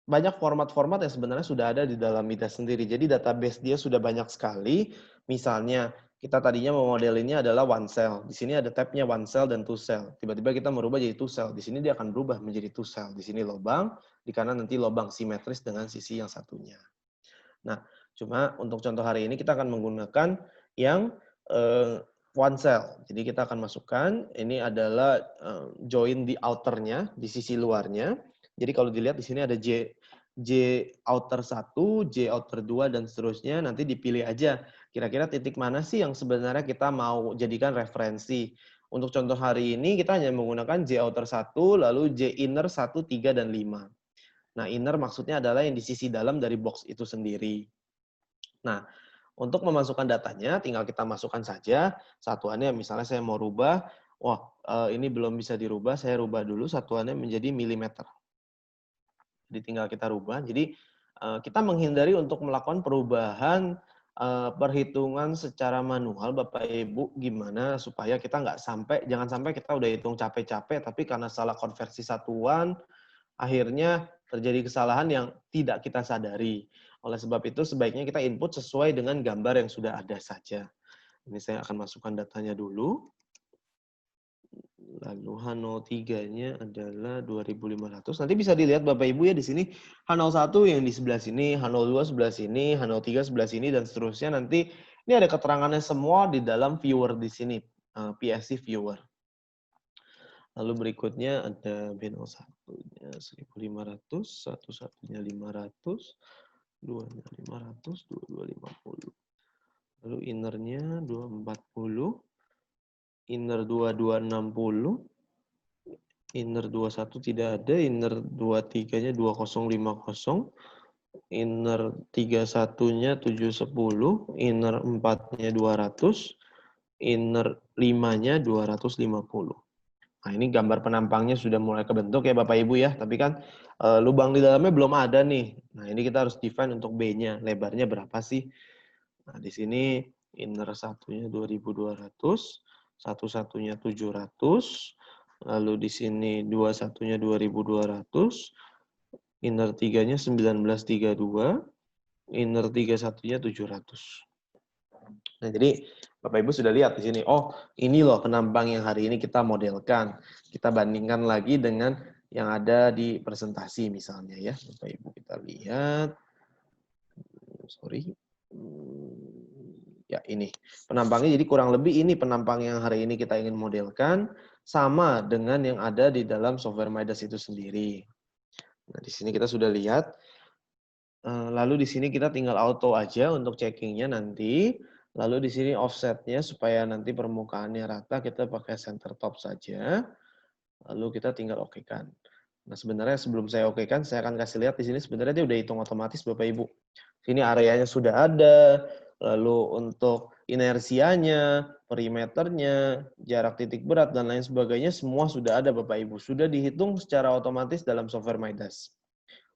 Banyak format-format yang sebenarnya sudah ada di dalam Midas sendiri. Jadi database dia sudah banyak sekali. Misalnya kita tadinya memodelinnya adalah one cell. Di sini ada tabnya one cell dan two cell. Tiba-tiba kita merubah jadi two cell. Di sini dia akan berubah menjadi two cell. Di sini lubang, di kanan nanti lubang simetris dengan sisi yang satunya. Nah, cuma untuk contoh hari ini kita akan menggunakan yang one cell. Jadi kita akan masukkan, ini adalah join di outernya, di sisi luarnya. Jadi kalau dilihat di sini ada J outer 1, J outer 2, dan seterusnya. Nanti dipilih aja kira-kira titik mana sih yang sebenarnya kita mau jadikan referensi. Untuk contoh hari ini kita hanya menggunakan J outer 1, lalu J inner 1, 3, dan 5. Nah, inner maksudnya adalah yang di sisi dalam dari box itu sendiri. Nah, untuk memasukkan datanya tinggal kita masukkan saja satuannya. Misalnya saya mau rubah, ini belum bisa dirubah, saya rubah dulu satuannya menjadi milimeter. Jadi tinggal kita rubah. Jadi kita menghindari untuk melakukan perubahan perhitungan secara manual, Bapak Ibu, gimana supaya kita jangan sampai kita udah hitung capek-capek, tapi karena salah konversi satuan, akhirnya terjadi kesalahan yang tidak kita sadari. Oleh sebab itu, sebaiknya kita input sesuai dengan gambar yang sudah ada saja. Ini saya akan masukkan datanya dulu. Lalu H03-nya adalah 2.500. Nanti bisa dilihat Bapak Ibu ya di sini H01 yang di sebelah sini, H02 sebelah sini, H03 sebelah sini, dan seterusnya. Nanti ini ada keterangannya semua di dalam viewer di sini, PSC viewer. Lalu berikutnya ada B01-nya 1.500, 1-1-nya 500, 2-nya 500, 2-2 50. Lalu innernya 240, inner 2-2 60, inner 21 tidak ada, inner 23-nya 2050, inner 31-nya 710, inner 4-nya 200, inner 5-nya 250. Nah, ini gambar penampangnya sudah mulai kebentuk ya Bapak Ibu ya, tapi kan lubang di dalamnya belum ada nih. Nah, ini kita harus define untuk B-nya, lebarnya berapa sih? Nah, di sini inner satunya 2200, satu-satunya 700, lalu di sini 21-nya 2200, Inner 3-nya 1932, inner 31-nya 700. Nah, jadi Bapak Ibu sudah lihat di sini, oh ini loh penampang yang hari ini kita modelkan. Kita bandingkan lagi dengan yang ada di presentasi misalnya ya. Bapak Ibu kita lihat. Sorry. Ya ini. Penampangnya jadi kurang lebih ini penampang yang hari ini kita ingin modelkan sama dengan yang ada di dalam software Midas itu sendiri. Nah, di sini kita sudah lihat. Lalu di sini kita tinggal auto aja untuk checkingnya nanti. Lalu di sini offsetnya supaya nanti permukaannya rata kita pakai center top saja. Lalu kita tinggal okekan. Nah sebenarnya sebelum saya okekan, saya akan kasih lihat di sini sebenarnya dia udah hitung otomatis Bapak Ibu. Sini areanya sudah ada, lalu untuk inersianya, perimeternya, jarak titik berat dan lain sebagainya semua sudah ada Bapak Ibu. Sudah dihitung secara otomatis dalam software Midas.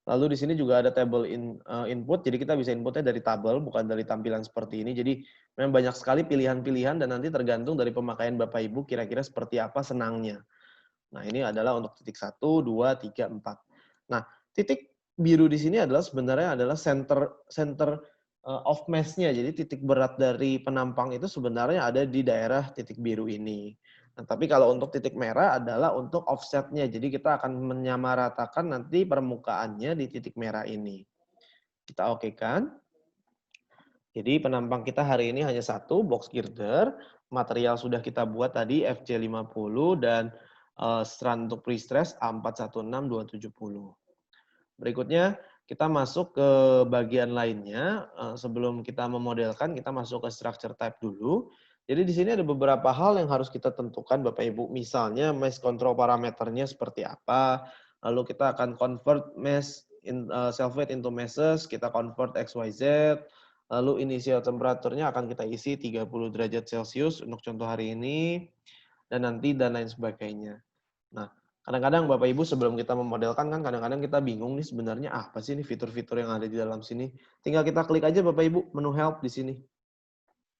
Lalu di sini juga ada table input, jadi kita bisa inputnya dari tabel, bukan dari tampilan seperti ini. Jadi memang banyak sekali pilihan-pilihan dan nanti tergantung dari pemakaian Bapak Ibu kira-kira seperti apa senangnya. Nah ini adalah untuk titik 1, 2, 3, 4. Nah titik biru di sini adalah sebenarnya adalah center of mass-nya. Jadi titik berat dari penampang itu sebenarnya ada di daerah titik biru ini. Nah, tapi kalau untuk titik merah adalah untuk offset-nya. Jadi kita akan menyamaratakan nanti permukaannya di titik merah ini. Kita okekan. Jadi penampang kita hari ini hanya satu, box girder. Material sudah kita buat tadi FJ50 dan strand untuk pre-stress A416270. Berikutnya kita masuk ke bagian lainnya. Sebelum kita memodelkan, kita masuk ke structure type dulu. Jadi di sini ada beberapa hal yang harus kita tentukan Bapak Ibu. Misalnya mesh control parameternya seperti apa. Lalu kita akan convert mesh self weight into meshes, kita convert XYZ. Lalu initial temperaturnya akan kita isi 30 derajat Celcius untuk contoh hari ini. Dan nanti dan lain sebagainya. Nah, kadang-kadang Bapak Ibu sebelum kita memodelkan kan kadang-kadang kita bingung nih sebenarnya apa sih ini fitur-fitur yang ada di dalam sini. Tinggal kita klik aja Bapak Ibu menu help di sini.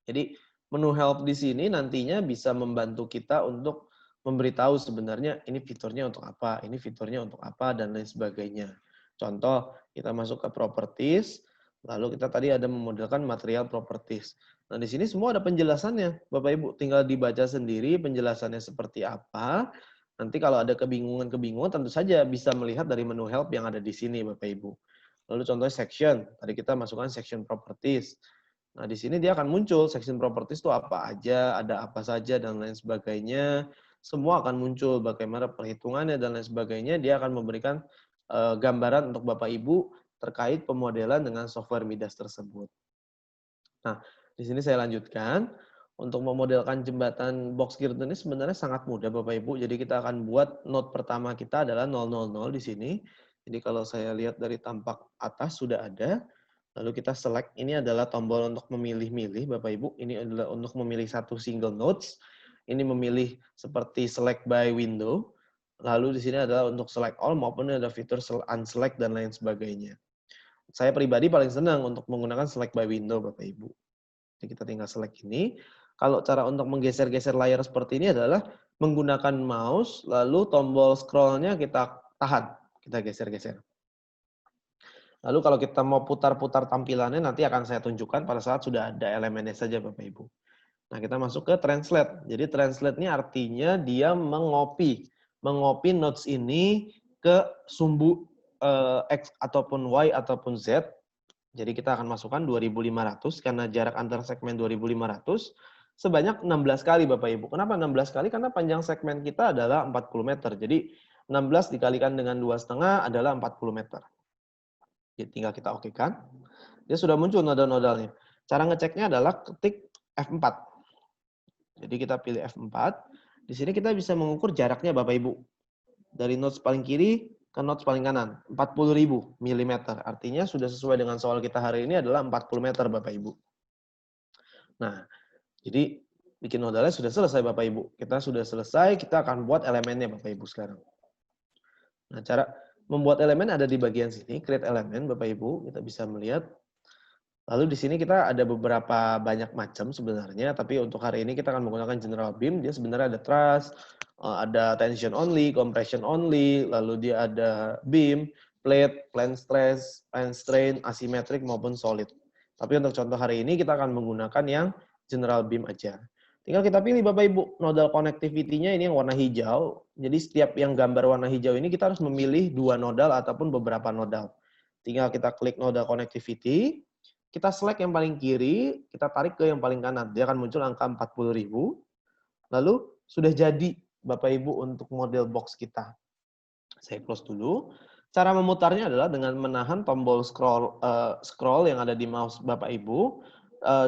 Jadi menu help di sini nantinya bisa membantu kita untuk memberitahu sebenarnya ini fiturnya untuk apa, ini fiturnya untuk apa dan lain sebagainya. Contoh kita masuk ke properties, lalu kita tadi ada memodelkan material properties. Nah di sini semua ada penjelasannya, Bapak Ibu tinggal dibaca sendiri penjelasannya seperti apa. Nanti kalau ada kebingungan tentu saja bisa melihat dari menu help yang ada di sini Bapak Ibu. Lalu contohnya section, tadi kita masukkan section properties. Nah di sini dia akan muncul section properties itu apa aja, ada apa saja dan lain sebagainya. Semua akan muncul bagaimana perhitungannya dan lain sebagainya. Dia akan memberikan gambaran untuk Bapak Ibu terkait pemodelan dengan software Midas tersebut. Nah, di sini saya lanjutkan. Untuk memodelkan jembatan box girder ini sebenarnya sangat mudah Bapak Ibu. Jadi kita akan buat node pertama kita adalah 000 di sini. Jadi kalau saya lihat dari tampak atas sudah ada. Lalu kita select, ini adalah tombol untuk memilih-milih Bapak Ibu. Ini adalah untuk memilih satu single nodes. Ini memilih seperti select by window. Lalu di sini adalah untuk select all maupun ada fitur unselect dan lain sebagainya. Saya pribadi paling senang untuk menggunakan select by window Bapak Ibu. Jadi kita tinggal select ini. Kalau cara untuk menggeser-geser layar seperti ini adalah menggunakan mouse, lalu tombol scroll-nya kita tahan, kita geser-geser. Lalu kalau kita mau putar-putar tampilannya nanti akan saya tunjukkan pada saat sudah ada elemennya saja Bapak Ibu. Nah kita masuk ke translate. Jadi translate ini artinya dia mengopi nodes ini ke sumbu X ataupun Y ataupun Z. Jadi kita akan masukkan 2500 karena jarak antar segmen 2500 sebanyak 16 kali Bapak Ibu. Kenapa 16 kali? Karena panjang segmen kita adalah 40 meter. Jadi 16 dikalikan dengan 2,5 adalah 40 meter. Jadi tinggal kita okekan. Dia sudah muncul nodal-nodalnya. Cara ngeceknya adalah ketik F4. Jadi kita pilih F4. Di sini kita bisa mengukur jaraknya Bapak Ibu. Dari nodes paling kiri ke nodes paling kanan. 40.000 mm. Artinya sudah sesuai dengan soal kita hari ini adalah 40 meter Bapak Ibu. Nah, jadi bikin nodalnya sudah selesai Bapak Ibu. Kita sudah selesai, kita akan buat elemennya Bapak Ibu sekarang. Nah, cara membuat elemen ada di bagian sini, create elemen Bapak Ibu, kita bisa melihat. Lalu di sini kita ada beberapa banyak macam sebenarnya, tapi untuk hari ini kita akan menggunakan general beam. Dia sebenarnya ada truss, ada tension only, compression only, lalu dia ada beam, plate, plane stress, plane strain, asymmetric maupun solid. Tapi untuk contoh hari ini kita akan menggunakan yang general beam aja. Tinggal kita pilih Bapak Ibu, nodal connectivity-nya ini yang warna hijau. Jadi setiap yang gambar warna hijau ini kita harus memilih 2 nodal ataupun beberapa nodal. Tinggal kita klik nodal connectivity, kita select yang paling kiri, kita tarik ke yang paling kanan. Dia akan muncul angka 40.000. Lalu sudah jadi Bapak Ibu untuk model box kita. Saya close dulu. Cara memutarnya adalah dengan menahan tombol scroll yang ada di mouse Bapak Ibu,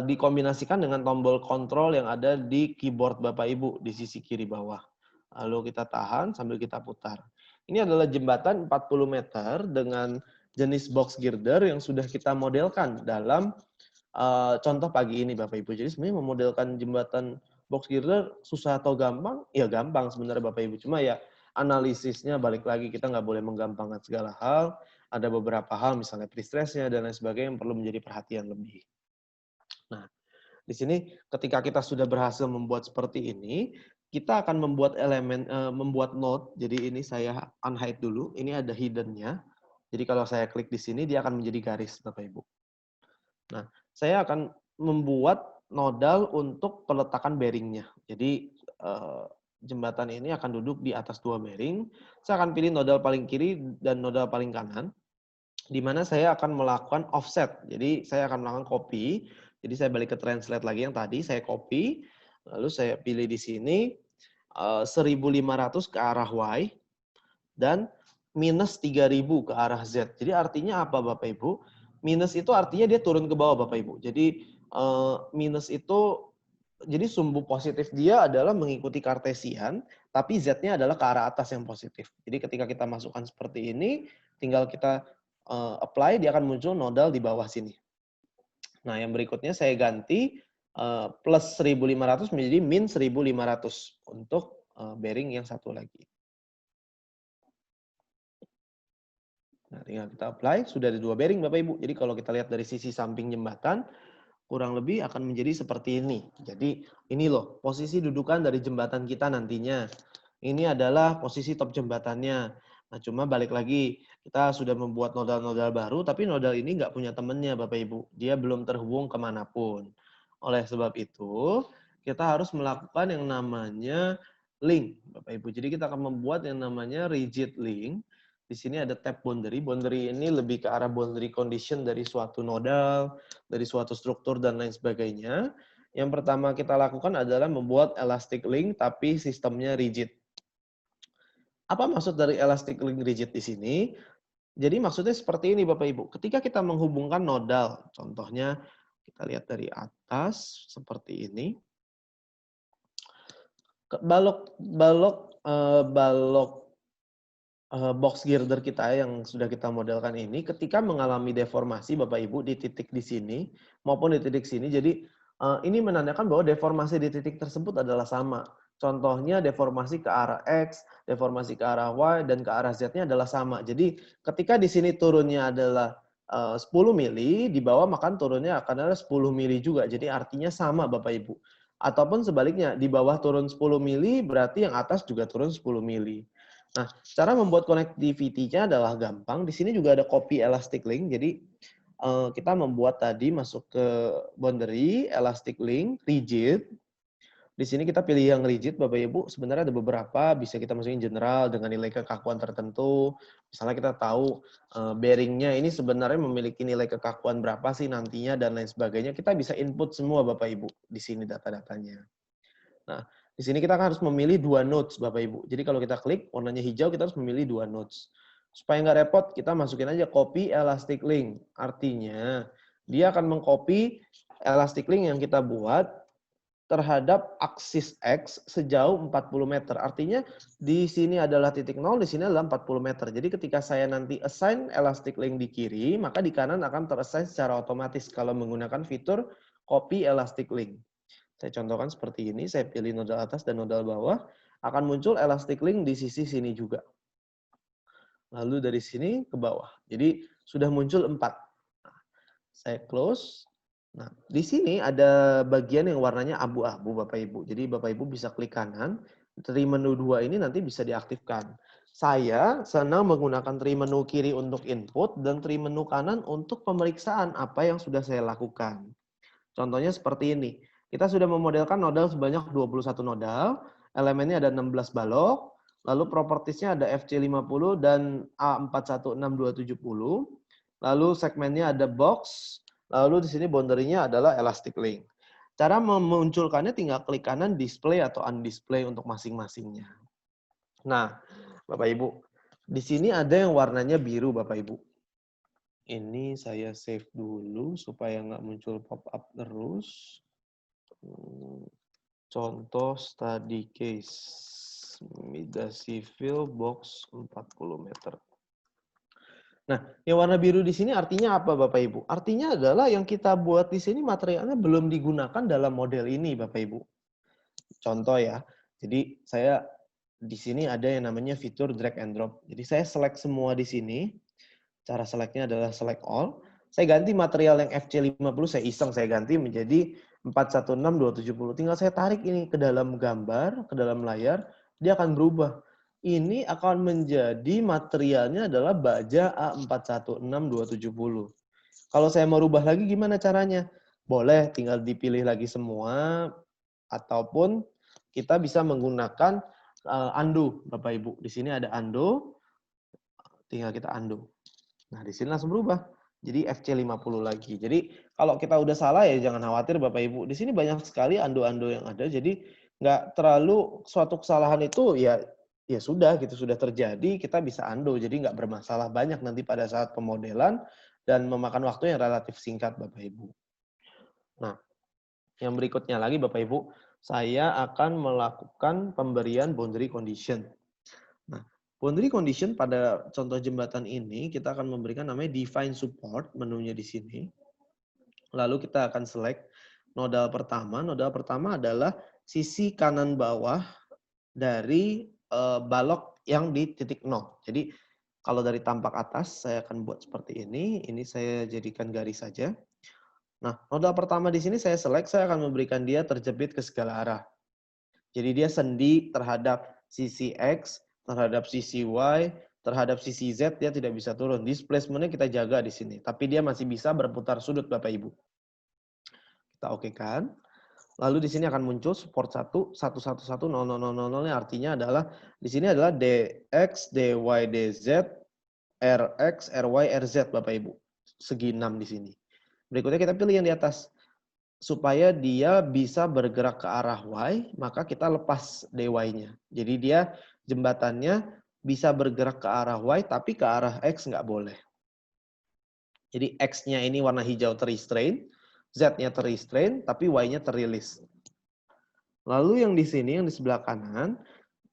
dikombinasikan dengan tombol kontrol yang ada di keyboard Bapak Ibu di sisi kiri bawah. Lalu kita tahan sambil kita putar. Ini adalah jembatan 40 meter dengan jenis box girder yang sudah kita modelkan dalam contoh pagi ini Bapak Ibu. Jadi sebenarnya memodelkan jembatan box girder susah atau gampang? Ya gampang sebenarnya Bapak Ibu. Cuma ya analisisnya balik lagi kita nggak boleh menggampangkan segala hal. Ada beberapa hal misalnya pre-stressnya dan lain sebagainya yang perlu menjadi perhatian lebih. Nah, di sini ketika kita sudah berhasil membuat seperti ini, kita akan membuat elemen, membuat node. Jadi ini saya unhide dulu. Ini ada hidden-nya. Jadi kalau saya klik di sini dia akan menjadi garis Bapak Ibu. Nah, saya akan membuat nodal untuk peletakan bearingnya. Jadi jembatan ini akan duduk di atas 2 bearing. Saya akan pilih nodal paling kiri dan nodal paling kanan, di mana saya akan melakukan offset. Jadi saya akan melakukan copy. Jadi saya balik ke translate lagi yang tadi, saya copy, lalu saya pilih di sini 1.500 ke arah Y dan minus 3.000 ke arah Z. Jadi artinya apa Bapak Ibu? Minus itu artinya dia turun ke bawah Bapak Ibu. Jadi minus itu, jadi sumbu positif dia adalah mengikuti kartesian, tapi Z-nya adalah ke arah atas yang positif. Jadi ketika kita masukkan seperti ini, tinggal kita apply, dia akan muncul nodal di bawah sini. Nah, yang berikutnya saya ganti plus 1.500 menjadi min 1.500 untuk bearing yang satu lagi. Nah, tinggal kita apply, sudah ada 2 bearing Bapak Ibu. Jadi kalau kita lihat dari sisi samping jembatan, kurang lebih akan menjadi seperti ini. Jadi ini loh, posisi dudukan dari jembatan kita nantinya. Ini adalah posisi top jembatannya. Nah, cuma balik lagi, kita sudah membuat nodal-nodal baru, tapi nodal ini nggak punya temennya Bapak Ibu. Dia belum terhubung kemanapun. Oleh sebab itu, kita harus melakukan yang namanya link Bapak Ibu. Jadi kita akan membuat yang namanya rigid link. Di sini ada tab boundary. Boundary ini lebih ke arah boundary condition dari suatu nodal, dari suatu struktur, dan lain sebagainya. Yang pertama kita lakukan adalah membuat elastic link, tapi sistemnya rigid. Apa maksud dari elastic link rigid di sini? Jadi maksudnya seperti ini Bapak Ibu. Ketika kita menghubungkan nodal, contohnya kita lihat dari atas seperti ini. Balok box girder kita yang sudah kita modelkan ini ketika mengalami deformasi Bapak Ibu di titik di sini maupun di titik sini. Jadi ini menandakan bahwa deformasi di titik tersebut adalah sama. Contohnya deformasi ke arah X, deformasi ke arah Y, dan ke arah Z-nya adalah sama. Jadi ketika di sini turunnya adalah 10 mili, di bawah maka turunnya akan adalah 10 mili juga. Jadi artinya sama Bapak Ibu. Ataupun sebaliknya, di bawah turun 10 mili berarti yang atas juga turun 10 mili. Nah, cara membuat connectivity-nya adalah gampang. Di sini juga ada copy elastic link. Jadi kita membuat tadi masuk ke boundary, elastic link, rigid. Di sini kita pilih yang rigid, Bapak Ibu. Sebenarnya ada beberapa, bisa kita masukin general dengan nilai kekakuan tertentu. Misalnya kita tahu bearingnya ini sebenarnya memiliki nilai kekakuan berapa sih nantinya dan lain sebagainya. Kita bisa input semua Bapak Ibu di sini data-datanya. Nah, di sini kita harus memilih 2 nodes Bapak Ibu. Jadi kalau kita klik warnanya hijau, kita harus memilih 2 nodes. Supaya nggak repot, kita masukin aja copy elastic link. Artinya, dia akan mengcopy elastic link yang kita buat terhadap aksis X sejauh 40 meter. Artinya, di sini adalah titik 0, di sini adalah 40 meter. Jadi ketika saya nanti assign elastic link di kiri, maka di kanan akan terassign secara otomatis kalau menggunakan fitur copy elastic link. Saya contohkan seperti ini, saya pilih nodal atas dan nodal bawah, akan muncul elastic link di sisi sini juga. Lalu dari sini ke bawah. Jadi sudah muncul 4. Nah, saya close. Nah, di sini ada bagian yang warnanya abu-abu Bapak Ibu. Jadi Bapak Ibu bisa klik kanan, dari menu 2 ini nanti bisa diaktifkan. Saya senang menggunakan tree menu kiri untuk input dan tree menu kanan untuk pemeriksaan apa yang sudah saya lakukan. Contohnya seperti ini. Kita sudah memodelkan nodal sebanyak 21 nodal, elemennya ada 16 balok, lalu propertiesnya ada FC50 dan A416270, lalu segmennya ada box, lalu di sini boundary-nya adalah elastic link. Cara memunculkannya tinggal klik kanan display atau undisplay untuk masing-masingnya. Nah, Bapak Ibu, di sini ada yang warnanya biru Bapak Ibu. Ini saya save dulu supaya nggak muncul pop-up terus. Contoh study case. Midas Civil box 40 meter. Nah, yang warna biru di sini artinya apa Bapak Ibu? Artinya adalah yang kita buat di sini materialnya belum digunakan dalam model ini Bapak Ibu. Contoh ya. Jadi saya di sini ada yang namanya fitur drag and drop. Jadi saya select semua di sini. Cara selectnya adalah select all. Saya ganti material yang FC50, saya iseng, saya ganti menjadi 416270. Tinggal saya tarik ini ke dalam gambar, ke dalam layar, dia akan berubah. Ini akan menjadi materialnya adalah baja A416270. Kalau saya mau rubah lagi gimana caranya? Boleh tinggal dipilih lagi semua, ataupun kita bisa menggunakan undo, Bapak Ibu. Di sini ada undo, tinggal kita undo. Nah, di sini langsung berubah. Jadi FC50 lagi. Jadi kalau kita udah salah ya jangan khawatir Bapak Ibu. Di sini banyak sekali ando-ando yang ada. Jadi nggak terlalu suatu kesalahan itu ya sudah gitu sudah terjadi kita bisa ando. Jadi nggak bermasalah banyak nanti pada saat pemodelan dan memakan waktu yang relatif singkat Bapak Ibu. Nah, yang berikutnya lagi Bapak Ibu, saya akan melakukan pemberian boundary condition. Nah, boundary condition pada contoh jembatan ini kita akan memberikan namanya define support, menunya di sini. Lalu kita akan select nodal pertama. Nodal pertama adalah sisi kanan bawah dari balok yang di titik 0. Jadi kalau dari tampak atas saya akan buat seperti ini. Ini saya jadikan garis saja. Nah, nodal pertama di sini saya select, saya akan memberikan dia terjepit ke segala arah. Jadi dia sendi terhadap sisi X, terhadap sisi Y, terhadap sisi Z, dia tidak bisa turun. Displacement-nya kita jaga di sini. Tapi dia masih bisa berputar sudut, Bapak Ibu. Kita oke-kan. Lalu di sini akan muncul support 1, 1110000 artinya adalah di sini adalah DX, DY, DZ, RX, RY, RZ, Bapak Ibu. Segi 6 di sini. Berikutnya kita pilih yang di atas. Supaya dia bisa bergerak ke arah Y, maka kita lepas DY-nya. Jadi dia jembatannya bisa bergerak ke arah Y, tapi ke arah X nggak boleh. Jadi X-nya ini warna hijau terrestrain, Z-nya terrestrain, tapi Y-nya terilis. Lalu yang di sini, yang di sebelah kanan,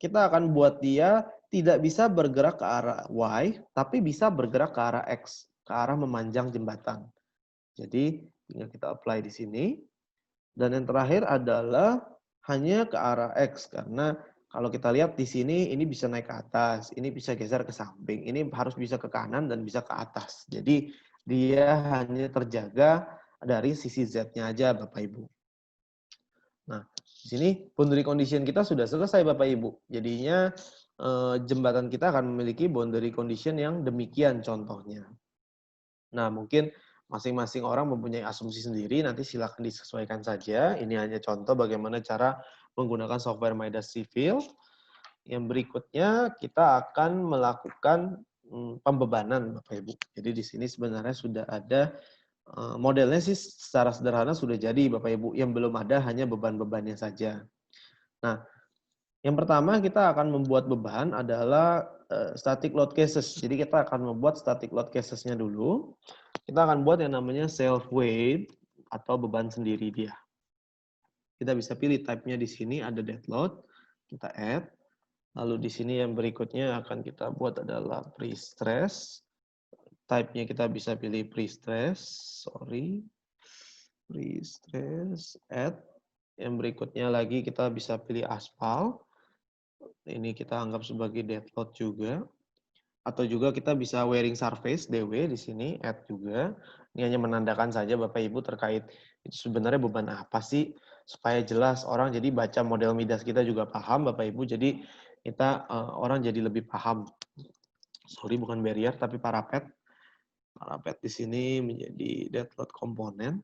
kita akan buat dia tidak bisa bergerak ke arah Y, tapi bisa bergerak ke arah X, ke arah memanjang jembatan. Jadi tinggal kita apply di sini. Dan yang terakhir adalah hanya ke arah X. Karena kalau kita lihat di sini, ini bisa naik ke atas, ini bisa geser ke samping, ini harus bisa ke kanan dan bisa ke atas. Jadi dia hanya terjaga dari sisi Z-nya aja Bapak Ibu. Nah, di sini boundary condition kita sudah selesai Bapak Ibu. Jadinya jembatan kita akan memiliki boundary condition yang demikian contohnya. Nah, mungkin masing-masing orang mempunyai asumsi sendiri, nanti silakan disesuaikan saja. Ini hanya contoh bagaimana cara menggunakan software Midas Civil. Yang berikutnya kita akan melakukan pembebanan Bapak Ibu. Jadi di sini sebenarnya sudah ada modelnya sih secara sederhana sudah jadi Bapak Ibu. Yang belum ada hanya beban-bebannya saja. Nah, yang pertama kita akan membuat beban adalah static load cases. Jadi kita akan membuat static load cases-nya dulu. Kita akan buat yang namanya self weight atau beban sendiri dia. Kita bisa pilih type-nya di sini ada dead load, kita add. Lalu di sini yang berikutnya akan kita buat adalah pre-stress. Type-nya kita bisa pilih pre-stress, pre-stress, add. Yang berikutnya lagi kita bisa pilih aspal. Ini kita anggap sebagai dead load juga. Atau juga kita bisa wearing surface, DW di sini, add juga. Ini hanya menandakan saja Bapak Ibu terkait itu sebenarnya beban apa sih, supaya jelas orang jadi baca model Midas kita juga paham Bapak Ibu. Jadi kita orang jadi lebih paham. Sorry, bukan barrier, tapi parapet. Parapet di sini menjadi dead load komponen.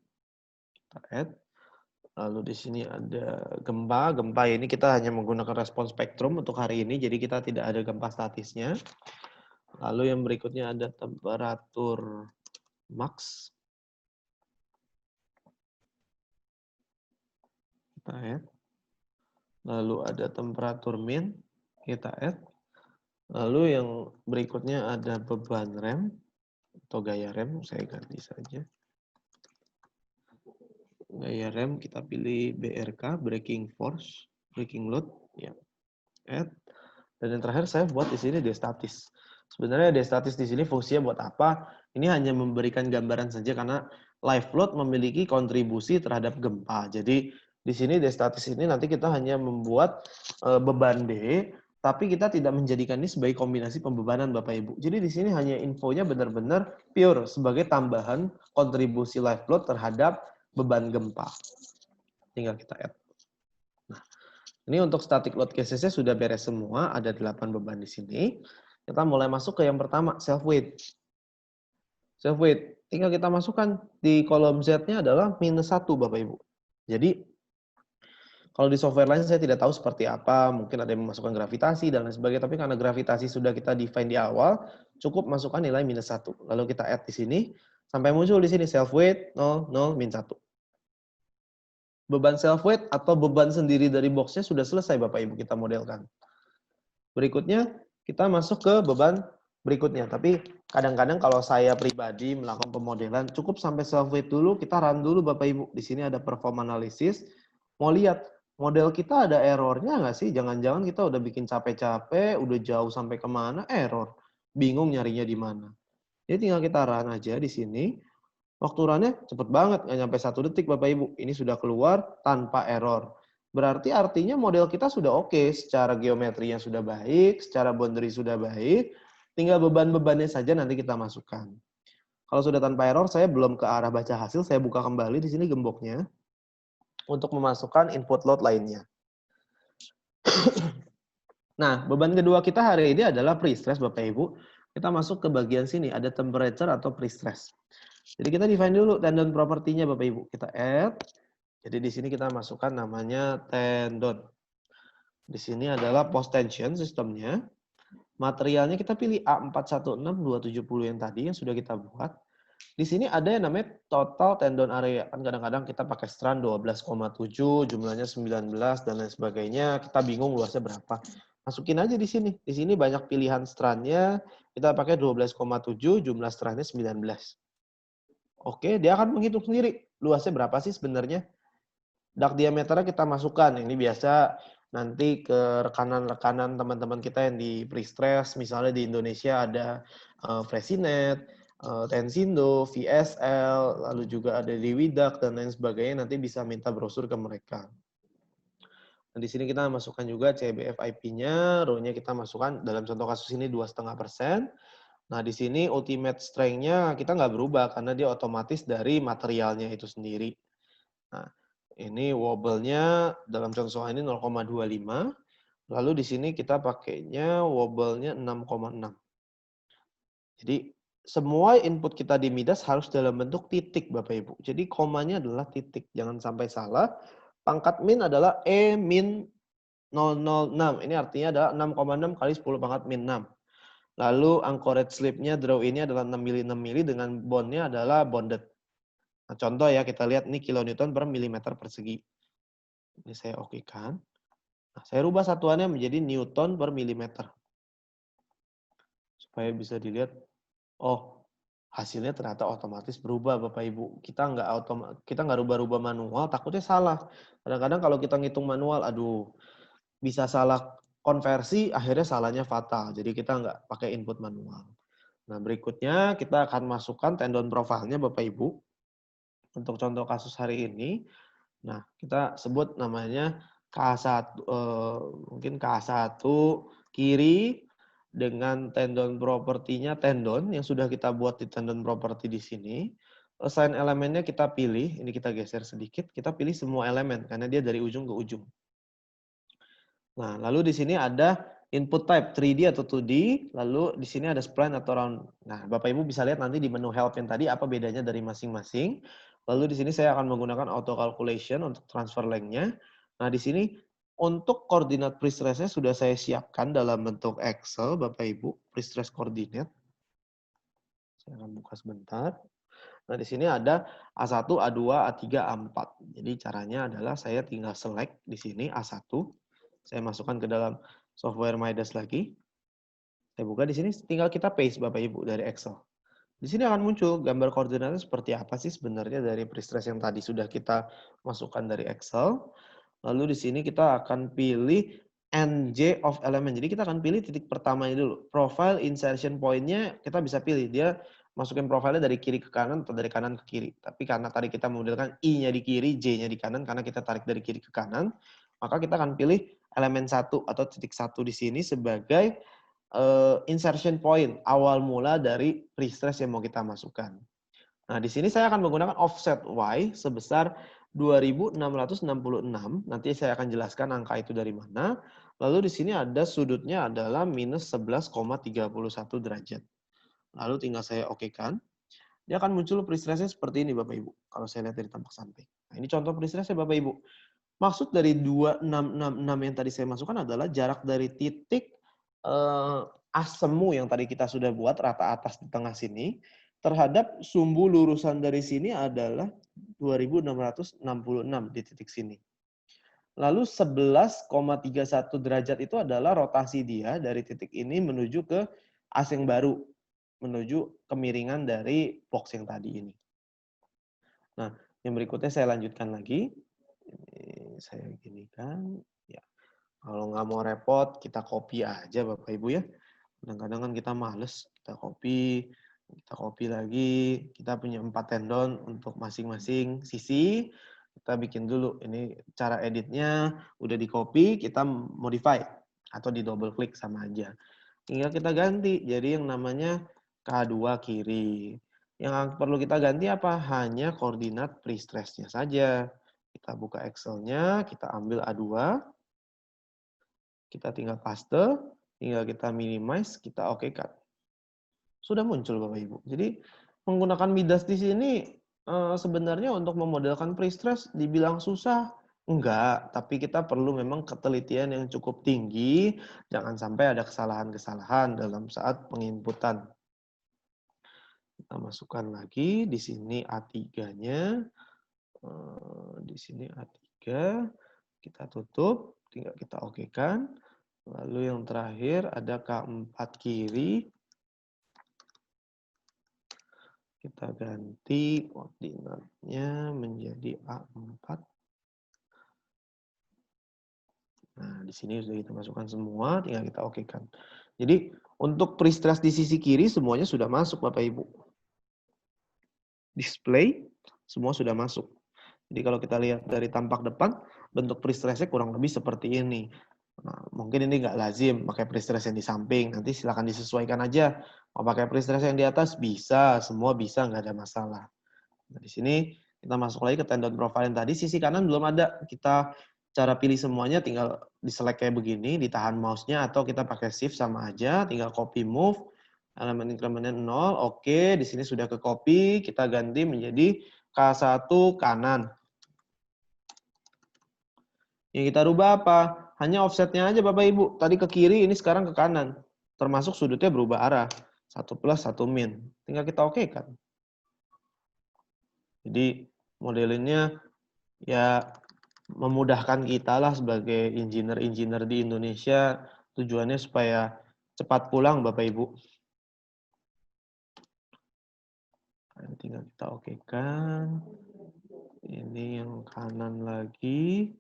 Kita add. Lalu di sini ada gempa. Gempa ini kita hanya menggunakan respon spektrum untuk hari ini, jadi kita tidak ada gempa statisnya. Lalu yang berikutnya ada temperatur max. Kita add. Lalu ada temperatur min. Kita add. Lalu yang berikutnya ada beban rem atau gaya rem. Saya ganti saja. Gaya rem kita pilih BRK, braking force, braking load. Ya. Add. Dan yang terakhir saya buat di sini destatis. Sebenarnya destatis di sini fungsinya buat apa? Ini hanya memberikan gambaran saja karena live load memiliki kontribusi terhadap gempa. Jadi di sini destatis ini nanti kita hanya membuat beban D, tapi kita tidak menjadikan ini sebagai kombinasi pembebanan Bapak Ibu. Jadi di sini hanya infonya benar-benar pure sebagai tambahan kontribusi live load terhadap beban gempa. Tinggal kita add. Nah, ini untuk static load cases-nya sudah beres semua, ada 8 beban di sini. Kita mulai masuk ke yang pertama, self weight. Self weight, tinggal kita masukkan di kolom Z-nya adalah -1 Bapak Ibu. Jadi kalau di software lain saya tidak tahu seperti apa, mungkin ada yang memasukkan gravitasi dan lain sebagainya, tapi karena gravitasi sudah kita define di awal, cukup masukkan nilai -1. Lalu kita add di sini, sampai muncul di sini self weight 0, 0, -1. Beban self weight atau beban sendiri dari boxnya sudah selesai Bapak Ibu kita modelkan. Berikutnya kita masuk ke beban berikutnya. Tapi kadang-kadang kalau saya pribadi melakukan pemodelan, cukup sampai self weight dulu, kita run dulu Bapak Ibu. Di sini ada perform analysis. Mau lihat model kita ada errornya nggak sih? Jangan-jangan kita udah bikin capek-capek, udah jauh sampai kemana, error. Bingung nyarinya di mana. Jadi tinggal kita run aja di sini. Waktu runnya cepet banget, nggak nyampe 1 detik Bapak Ibu. Ini sudah keluar tanpa error. Berarti artinya model kita sudah oke, secara geometrinya sudah baik, secara boundary sudah baik, tinggal beban-bebannya saja nanti kita masukkan. Kalau sudah tanpa error, saya belum ke arah baca hasil, saya buka kembali di sini gemboknya untuk memasukkan input load lainnya. Nah, beban kedua kita hari ini adalah pre-stress Bapak Ibu. Kita masuk ke bagian sini, ada temperature atau pre-stress. Jadi kita define dulu tendon propertinya Bapak Ibu. Kita add. Jadi di sini kita masukkan namanya tendon. Di sini adalah post tension sistemnya. Materialnya kita pilih A416270 yang tadi yang sudah kita buat. Di sini ada yang namanya total tendon area. Kan kadang-kadang kita pakai strand 12,7, jumlahnya 19 dan lain sebagainya. Kita bingung luasnya berapa. Masukin aja di sini. Di sini banyak pilihan strandnya. Kita pakai 12,7, jumlah strandnya 19. Oke, dia akan menghitung sendiri luasnya berapa sih sebenarnya. Duct diameternya kita masukkan. Ini biasa nanti ke rekanan-rekanan teman-teman kita yang di pre-stress, misalnya di Indonesia ada Fresinet, Tensindo, VSL, lalu juga ada di Widak dan lain sebagainya. Nanti bisa minta brosur ke mereka. Nah, di sini kita masukkan juga CBF IP-nya, rho-nya kita masukkan dalam contoh kasus ini 2,5%. Nah, di sini ultimate strength-nya kita nggak berubah karena dia otomatis dari materialnya itu sendiri. Nah, ini wobble-nya dalam contoh ini 0,25. Lalu di sini kita pakainya wobble-nya 6,6. Jadi semua input kita di Midas harus dalam bentuk titik Bapak Ibu. Jadi komanya adalah titik, jangan sampai salah. Pangkat min adalah E min 006. Ini artinya adalah 6,6 kali 10 pangkat min 6. Lalu anchorage slip-nya draw ini adalah 6 mili 6 mili dengan bond-nya adalah bonded. Nah, contoh ya kita lihat ini kilonewton per milimeter persegi. Ini saya okekan. Nah, saya rubah satuannya menjadi newton per milimeter. Supaya bisa dilihat, oh hasilnya ternyata otomatis berubah Bapak Ibu. Kita nggak rubah-rubah manual, takutnya salah. Kadang-kadang kalau kita ngitung manual, aduh bisa salah konversi, akhirnya salahnya fatal. Jadi kita nggak pakai input manual. Nah, berikutnya kita akan masukkan tendon profilnya Bapak Ibu. Untuk contoh kasus hari ini, nah kita sebut namanya K1, mungkin K1 kiri dengan tendon propertinya tendon yang sudah kita buat di tendon property di sini. Assign elemennya kita pilih, ini kita geser sedikit, kita pilih semua elemen karena dia dari ujung ke ujung. Nah, lalu di sini ada input type 3D atau 2D, lalu di sini ada spline atau round. Nah, Bapak Ibu bisa lihat nanti di menu help yang tadi apa bedanya dari masing-masing. Lalu di sini saya akan menggunakan auto calculation untuk transfer length-nya. Nah, di sini untuk koordinat pre-stress-nya sudah saya siapkan dalam bentuk Excel, Bapak Ibu, pre-stress coordinate. Saya akan buka sebentar. Nah, di sini ada A1, A2, A3, A4. Jadi caranya adalah saya tinggal select di sini A1. Saya masukkan ke dalam software Midas lagi. Saya buka di sini, tinggal kita paste Bapak Ibu dari Excel. Di sini akan muncul gambar koordinatnya seperti apa sih sebenarnya dari pre-stress yang tadi sudah kita masukkan dari Excel. Lalu di sini kita akan pilih NJ of element. Jadi kita akan pilih titik pertamanya dulu. Profile insertion point-nya kita bisa pilih. Dia masukin profilnya dari kiri ke kanan atau dari kanan ke kiri. Tapi karena tadi kita memodelkan I-nya di kiri, J-nya di kanan, karena kita tarik dari kiri ke kanan, maka kita akan pilih elemen 1 atau titik 1 di sini sebagai insertion point, awal mula dari pre-stress yang mau kita masukkan. Nah, di sini saya akan menggunakan offset Y sebesar 2666. Nanti saya akan jelaskan angka itu dari mana. Lalu di sini ada sudutnya adalah minus 11,31 derajat. Lalu tinggal saya okekan. Dia akan muncul pre-stress-nya seperti ini Bapak Ibu. Kalau saya lihat dari tampak samping. Nah, ini contoh pre-stress-nya Bapak Ibu. Maksud dari 2666 yang tadi saya masukkan adalah jarak dari titik as semu yang tadi kita sudah buat rata atas di tengah sini terhadap sumbu lurusan dari sini adalah 2666 di titik sini. Lalu 11,31 derajat itu adalah rotasi dia dari titik ini menuju ke as yang baru, menuju kemiringan dari box yang tadi ini. Nah, yang berikutnya saya lanjutkan lagi. Ini saya ginikan. Ya. Kalau nggak mau repot, kita copy aja Bapak Ibu ya. Kadang-kadang kan kita males, kita copy lagi. Kita punya 4 tendon untuk masing-masing sisi. Kita bikin dulu. Ini cara editnya udah di copy, kita modify atau di double klik sama aja. Tinggal kita ganti. Jadi yang namanya K2 kiri. Yang perlu kita ganti apa? Hanya koordinat pre-stress-nya saja. Kita buka Excel-nya, kita ambil A2. Kita tinggal paste, tinggal kita minimize, kita okekan. Sudah muncul Bapak Ibu. Jadi menggunakan Midas di sini sebenarnya untuk memodelkan pre-stress dibilang susah, enggak. Tapi kita perlu memang ketelitian yang cukup tinggi, jangan sampai ada kesalahan-kesalahan dalam saat penginputan. Kita masukkan lagi, di sini A3-nya, di sini A3, kita tutup, tinggal kita okekan. Lalu yang terakhir ada K4 kiri. Kita ganti koordinatnya menjadi A4. Nah, di sini sudah kita masukkan semua, tinggal kita okekan. Jadi, untuk pre-stress di sisi kiri semuanya sudah masuk Bapak Ibu. Display, semua sudah masuk. Jadi kalau kita lihat dari tampak depan, bentuk pre-stress-nya kurang lebih seperti ini. Nah, mungkin ini nggak lazim pakai pre-stress yang di samping. Nanti silakan disesuaikan aja. Mau pakai pre-stress yang di atas bisa, semua bisa, nggak ada masalah. Nah, di sini kita masuk lagi ke tendon profile yang tadi. Sisi kanan belum ada. Kita cara pilih semuanya tinggal di-select kayak begini, ditahan mouse-nya atau kita pakai shift sama aja. Tinggal copy move, elemen incrementnya 0. Oke, di sini sudah ke copy. Kita ganti menjadi K1 kanan. Yang kita rubah apa? Hanya offsetnya aja Bapak Ibu. Tadi ke kiri, ini sekarang ke kanan. Termasuk sudutnya berubah arah. 1 plus, 1 min. Tinggal kita okekan. Jadi modelinnya ya memudahkan kita lah sebagai engineer-engineer di Indonesia. Tujuannya supaya cepat pulang Bapak Ibu. Tinggal kita okekan. Ini yang kanan lagi.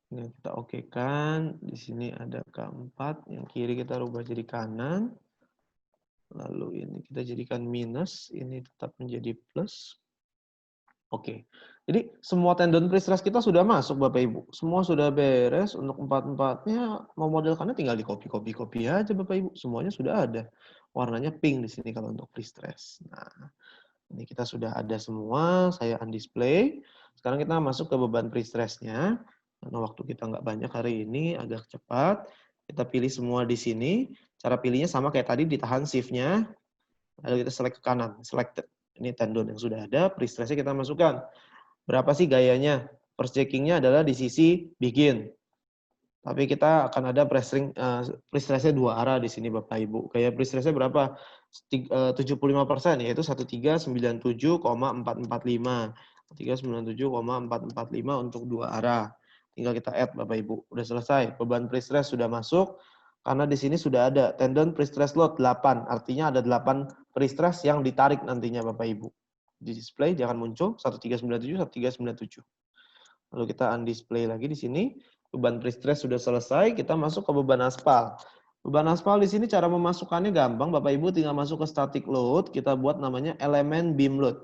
Tinggal kita okekan. Di sini ada K4. Yang kiri kita rubah jadi kanan. Lalu ini kita jadikan minus. Ini tetap menjadi plus. Oke. Jadi semua tendon pre-stress kita sudah masuk Bapak Ibu. Semua sudah beres. Untuk 4-4-nya mau modelkannya tinggal di copy aja Bapak Ibu. Semuanya sudah ada. Warnanya pink di sini kalau untuk pre-stress. Nah, ini kita sudah ada semua. Saya undisplay. Sekarang kita masuk ke beban pre-stress-nya. Karena waktu kita nggak banyak hari ini, agak cepat. Kita pilih semua di sini. Cara pilihnya sama kayak tadi, ditahan shift-nya, lalu kita select ke kanan, selected. Ini tendon yang sudah ada, pre-stress-nya kita masukkan. Berapa sih gayanya? First checking-nya adalah di sisi begin. Tapi kita akan ada pre-stress-nya dua arah di sini Bapak Ibu. Gaya pre-stress-nya berapa? 75%, yaitu 1397,445. 1397,445 untuk dua arah. Tinggal kita add Bapak Ibu. Udah selesai. Beban pre-stress sudah masuk. Karena di sini sudah ada tendon pre-stress load 8. Artinya ada 8 pre-stress yang ditarik nantinya Bapak Ibu. Di display jangan muncul 1397, 1397. Lalu kita undisplay lagi di sini. Beban pre-stress sudah selesai, kita masuk ke beban aspal. Beban aspal di sini cara memasukkannya gampang, Bapak Ibu tinggal masuk ke static load, kita buat namanya elemen beam load.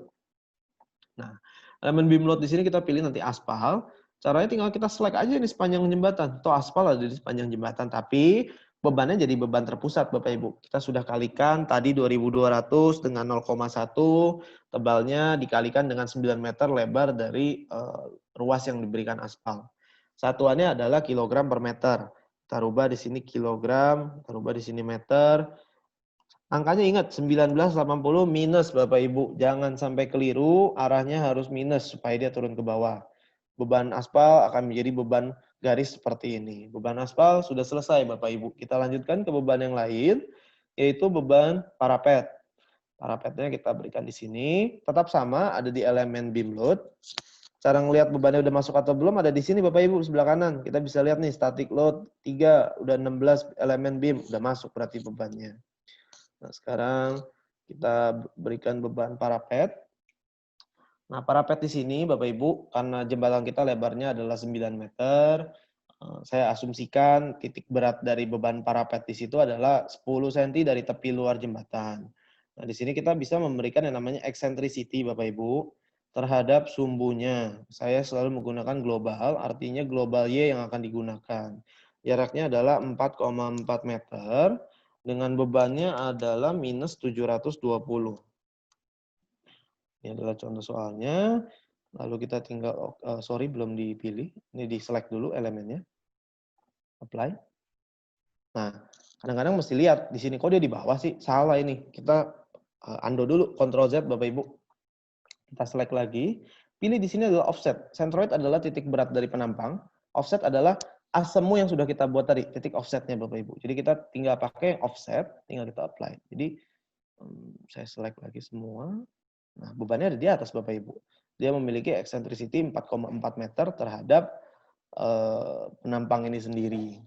Nah, elemen beam load di sini kita pilih nanti aspal. Caranya tinggal kita select aja ini sepanjang jembatan. Toh aspal ada di sepanjang jembatan, tapi bebannya jadi beban terpusat Bapak Ibu. Kita sudah kalikan tadi 2200 dengan 0,1, tebalnya dikalikan dengan 9 meter lebar dari ruas yang diberikan aspal. Satuannya adalah kilogram per meter. Kita rubah di sini kilogram, kita rubah di sini meter. Angkanya ingat 1980 minus Bapak Ibu. Jangan sampai keliru, arahnya harus minus supaya dia turun ke bawah. Beban aspal akan menjadi beban garis seperti ini. Beban aspal sudah selesai Bapak Ibu. Kita lanjutkan ke beban yang lain, yaitu beban parapet. Parapetnya kita berikan di sini. Tetap sama, ada di elemen beam load. Cara ngelihat bebannya udah masuk atau belum ada di sini Bapak Ibu sebelah kanan. Kita bisa lihat nih static load 3 udah 16 elemen beam udah masuk berarti bebannya. Nah, sekarang kita berikan beban parapet. Nah, parapet di sini Bapak Ibu karena jembatan kita lebarnya adalah 9 meter, saya asumsikan titik berat dari beban parapet di situ adalah 10 cm dari tepi luar jembatan. Nah, di sini kita bisa memberikan yang namanya eccentricity Bapak Ibu terhadap sumbunya. Saya selalu menggunakan global, artinya global Y yang akan digunakan. Jaraknya adalah 4,4 meter dengan bebannya adalah minus 720. Ini adalah contoh soalnya. Lalu kita tinggal, belum dipilih. Ini di select dulu elemennya. Apply. Nah, kadang-kadang mesti lihat di sini kok dia di bawah sih, salah ini. Kita undo dulu, Ctrl Z Bapak Ibu. Kita select lagi. Pilih di sini adalah offset. Centroid adalah titik berat dari penampang. Offset adalah semu yang sudah kita buat tadi, titik offsetnya Bapak Ibu. Jadi kita tinggal pakai offset, tinggal kita apply. Jadi saya select lagi semua. Nah, bebannya ada di atas Bapak Ibu. Dia memiliki eccentricity 4,4 meter terhadap penampang ini sendiri.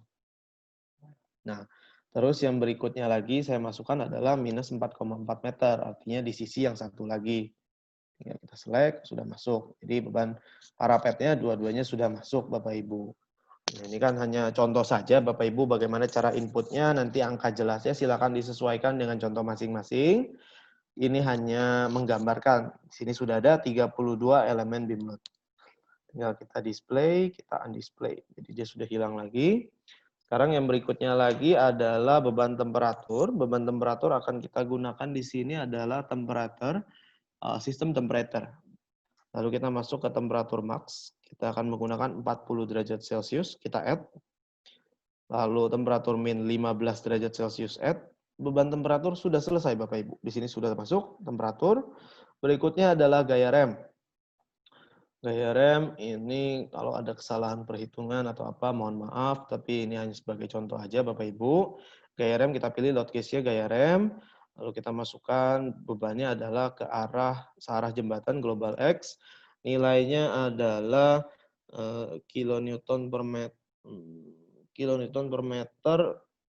Nah, terus yang berikutnya lagi saya masukkan adalah minus 4,4 meter, artinya di sisi yang satu lagi. Tinggal kita select, sudah masuk. Jadi beban parapetnya dua-duanya sudah masuk Bapak Ibu. Nah, ini kan hanya contoh saja Bapak Ibu bagaimana cara inputnya, nanti angka jelasnya silakan disesuaikan dengan contoh masing-masing. Ini hanya menggambarkan, di sini sudah ada 32 elemen beam load. Tinggal kita display, kita undisplay. Jadi dia sudah hilang lagi. Sekarang yang berikutnya lagi adalah beban temperatur. Beban temperatur akan kita gunakan di sini adalah temperatur, sistem temperature. Lalu kita masuk ke temperatur max. Kita akan menggunakan 40 derajat Celcius. Kita add. Lalu temperatur min 15 derajat Celcius add. Beban temperatur sudah selesai Bapak Ibu. Di sini sudah masuk temperatur. Berikutnya adalah gaya rem. Gaya rem ini kalau ada kesalahan perhitungan atau apa, mohon maaf, tapi ini hanya sebagai contoh aja Bapak Ibu. Gaya rem kita pilih load case-nya gaya rem, lalu kita masukkan bebannya adalah ke arah searah jembatan global X. Nilainya adalah kilonewton per meter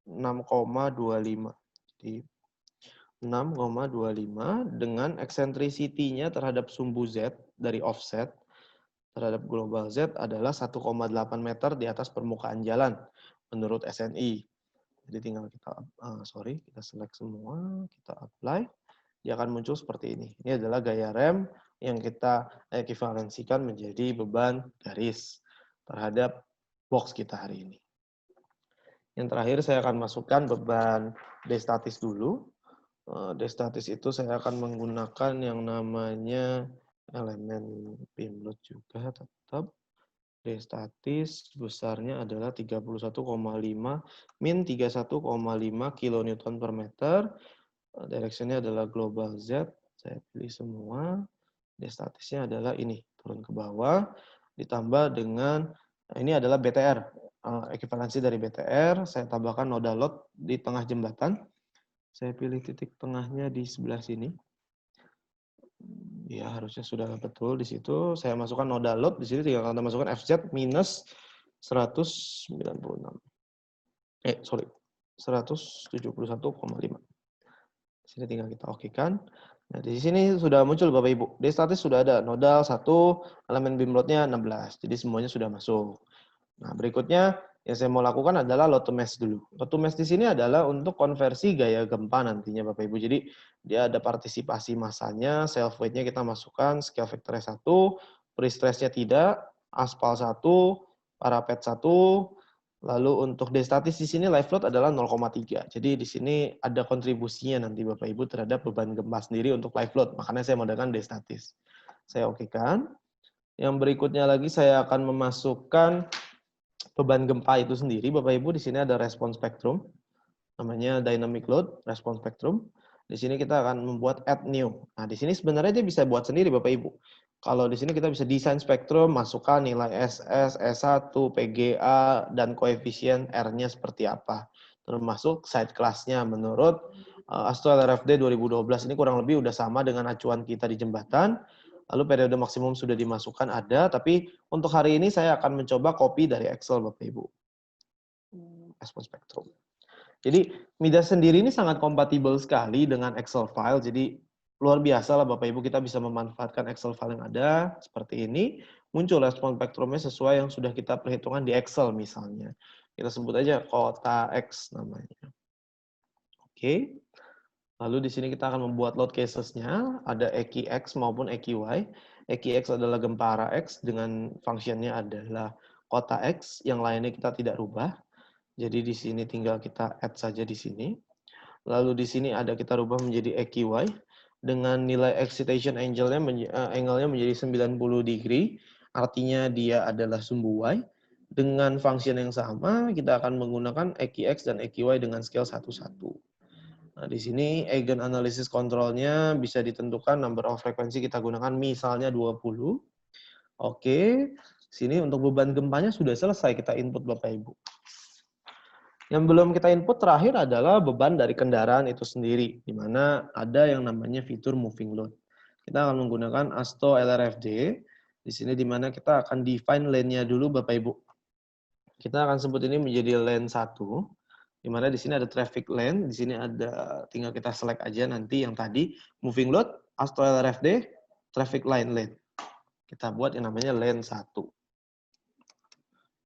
6,25. Jadi 6,25 dengan eccentricity-nya terhadap sumbu Z dari offset terhadap global Z adalah 1,8 meter di atas permukaan jalan menurut SNI. Jadi tinggal kita kita select semua, kita apply, dia akan muncul seperti ini. Ini adalah gaya rem yang kita ekivalensikan menjadi beban garis terhadap box kita hari ini. Yang terakhir saya akan masukkan beban D-statis dulu. D-statis itu saya akan menggunakan yang namanya elemen beam load juga tetap. D statis besarnya adalah 31,5 min 31,5 kilonewton per meter. Directionnya adalah global Z. Saya pilih semua. D statisnya adalah ini, turun ke bawah. Ditambah dengan, ini adalah BTR. Ekivalensi dari BTR. Saya tambahkan nodal load di tengah jembatan. Saya pilih titik tengahnya di sebelah sini. Ya, harusnya sudah betul di situ. Saya masukkan nodal load di sini, tinggal kita masukkan FZ minus 196. Sorry, 171,5. Di sini tinggal kita okekan. Nah, di sini sudah muncul Bapak Ibu. D statis sudah ada nodal 1, elemen beam load-nya 16. Jadi semuanya sudah masuk. Nah, berikutnya yang saya mau lakukan adalah load to mesh dulu. Load to mesh di sini adalah untuk konversi gaya gempa nantinya Bapak Ibu. Jadi dia ada partisipasi masanya, self weight-nya kita masukkan, scale factor-nya 1, pre-stress-nya tidak, aspal 1, parapet 1, lalu untuk D statis di sini live load adalah 0,3. Jadi di sini ada kontribusinya nanti Bapak Ibu terhadap beban gempa sendiri untuk live load. Makanya saya menggunakan D statis. Saya okekan. Yang berikutnya lagi saya akan memasukkan beban gempa itu sendiri, Bapak Ibu, di sini ada respon spektrum, namanya dynamic load, respon spektrum. Di sini kita akan membuat add new. Nah, di sini sebenarnya dia bisa buat sendiri, Bapak Ibu. Kalau di sini kita bisa desain spektrum, masukkan nilai SS, S1, PGA, dan koefisien R-nya seperti apa. Termasuk side class-nya menurut ASTO LRFD 2012 ini kurang lebih udah sama dengan acuan kita di jembatan. Lalu periode maksimum sudah dimasukkan ada, tapi untuk hari ini saya akan mencoba copy dari Excel Bapak Ibu. Respon spektrum. Jadi Midas sendiri ini sangat kompatibel sekali dengan Excel file, jadi luar biasa lah Bapak Ibu kita bisa memanfaatkan Excel file yang ada seperti ini, muncul respon spektrumnya sesuai yang sudah kita perhitungkan di Excel misalnya. Kita sebut aja kota X namanya. Oke. Lalu di sini kita akan membuat load cases-nya, ada EQX maupun EQY. EQX adalah gempara X dengan fungsinya adalah kota X, yang lainnya kita tidak rubah. Jadi di sini tinggal kita add saja di sini. Lalu di sini ada kita rubah menjadi EQY dengan nilai excitation angle-nya menjadi 90 degree, artinya dia adalah sumbu Y. Dengan function yang sama, kita akan menggunakan EQX dan EQY dengan scale 1:1. Nah, di sini eigen analysis control-nya bisa ditentukan number of frekuensi kita gunakan misalnya 20. Oke, sini untuk beban gempanya sudah selesai kita input Bapak Ibu. Yang belum kita input terakhir adalah beban dari kendaraan itu sendiri, di mana ada yang namanya fitur moving load. Kita akan menggunakan ASTO LRFD, di sini di mana kita akan define lane-nya dulu Bapak Ibu. Kita akan sebut ini menjadi lane 1. Di mana di sini ada traffic lane, di sini ada tinggal kita select aja nanti yang tadi moving load, ASTO LRFD, traffic line lane. Kita buat yang namanya lane 1.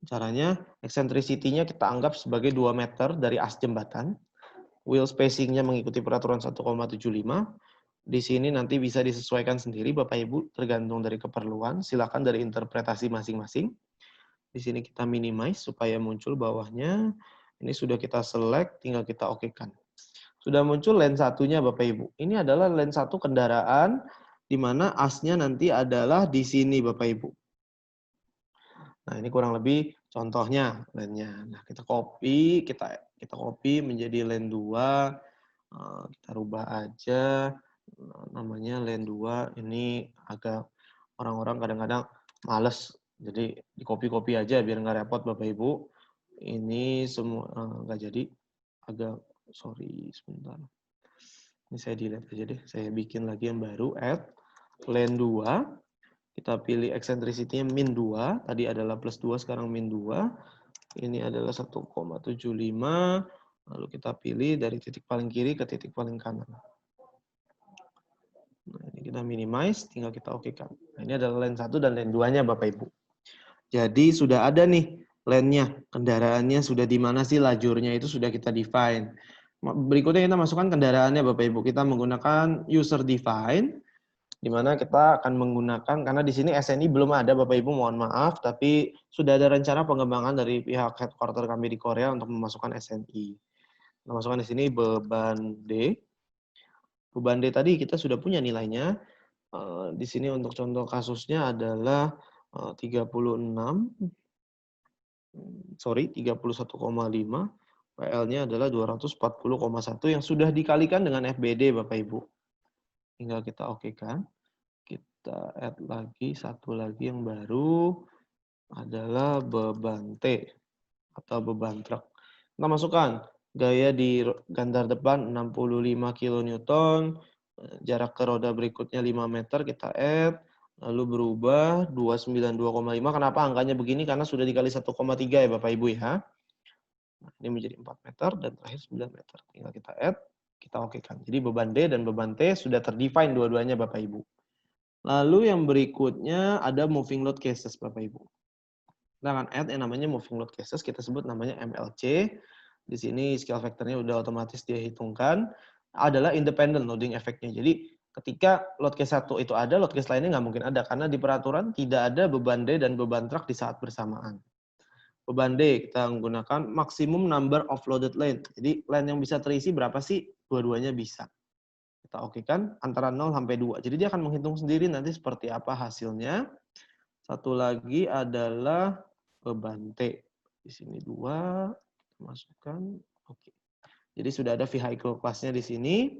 Caranya, eccentricity-nya kita anggap sebagai 2 meter dari as jembatan. Wheel spacing-nya mengikuti peraturan 1,75. Di sini nanti bisa disesuaikan sendiri Bapak Ibu, tergantung dari keperluan. Silakan dari interpretasi masing-masing. Di sini kita minimize supaya muncul bawahnya. Ini sudah kita select, tinggal kita okekan. Sudah muncul lane 1-nya Bapak Ibu. Ini adalah lane 1 kendaraan, di mana asnya nanti adalah di sini Bapak Ibu. Nah, ini kurang lebih contohnya lane-nya. Nah, kita copy menjadi lane 2. Kita rubah aja namanya lane 2. Ini agak orang-orang kadang-kadang males. Jadi di copy aja biar nggak repot Bapak Ibu. Ini semua nggak jadi. Agak sorry sebentar. Ini saya delete aja deh. Saya bikin lagi yang baru. Add lane 2. Kita pilih eccentricity-nya min 2. Tadi adalah plus 2, sekarang min 2. Ini adalah 1,75. Lalu kita pilih dari titik paling kiri ke titik paling kanan. Nah, ini kita minimize, tinggal kita okekan. Nah, ini adalah lane 1 dan lane 2-nya Bapak Ibu. Jadi sudah ada nih lane-nya, kendaraannya sudah di mana sih lajurnya itu sudah kita define. Berikutnya kita masukkan kendaraannya Bapak Ibu. Kita menggunakan user define, di mana kita akan menggunakan, karena di sini SNI belum ada Bapak Ibu, mohon maaf, tapi sudah ada rencana pengembangan dari pihak headquarter kami di Korea untuk memasukkan SNI. Kita masukkan di sini beban D. Beban D tadi kita sudah punya nilainya. Di sini untuk contoh kasusnya adalah 36, 31,5, PL-nya adalah 240,1 yang sudah dikalikan dengan FBD Bapak Ibu. Tinggal kita okekan. Kita add lagi, satu lagi yang baru adalah beban T atau beban truk. Kita masukkan gaya di gandar depan 65 kN, jarak ke roda berikutnya 5 meter, kita add, lalu berubah 292,5. Kenapa angkanya begini? Karena sudah dikali 1,3 ya Bapak Ibu ya. Nah, ini menjadi 4 meter dan terakhir 9 meter. Tinggal kita add, kita okekan. Jadi beban D dan beban T sudah terdefine dua-duanya Bapak Ibu. Lalu yang berikutnya ada moving load cases Bapak Ibu. Kita akan add yang namanya moving load cases, kita sebut namanya MLC. Di sini scale factor-nya udah otomatis dia hitungkan. Adalah independent loading effect-nya. Jadi ketika load case 1 itu ada, load case lainnya nggak mungkin ada. Karena di peraturan tidak ada beban D dan beban truk di saat bersamaan. Beban D kita menggunakan maximum number of loaded lane. Jadi lane yang bisa terisi berapa sih? Dua-duanya bisa. Kita okekan antara 0 sampai 2. Jadi dia akan menghitung sendiri nanti seperti apa hasilnya. Satu lagi adalah beban T. Di sini 2, masukkan. Oke. Jadi sudah ada vehicle class-nya di sini.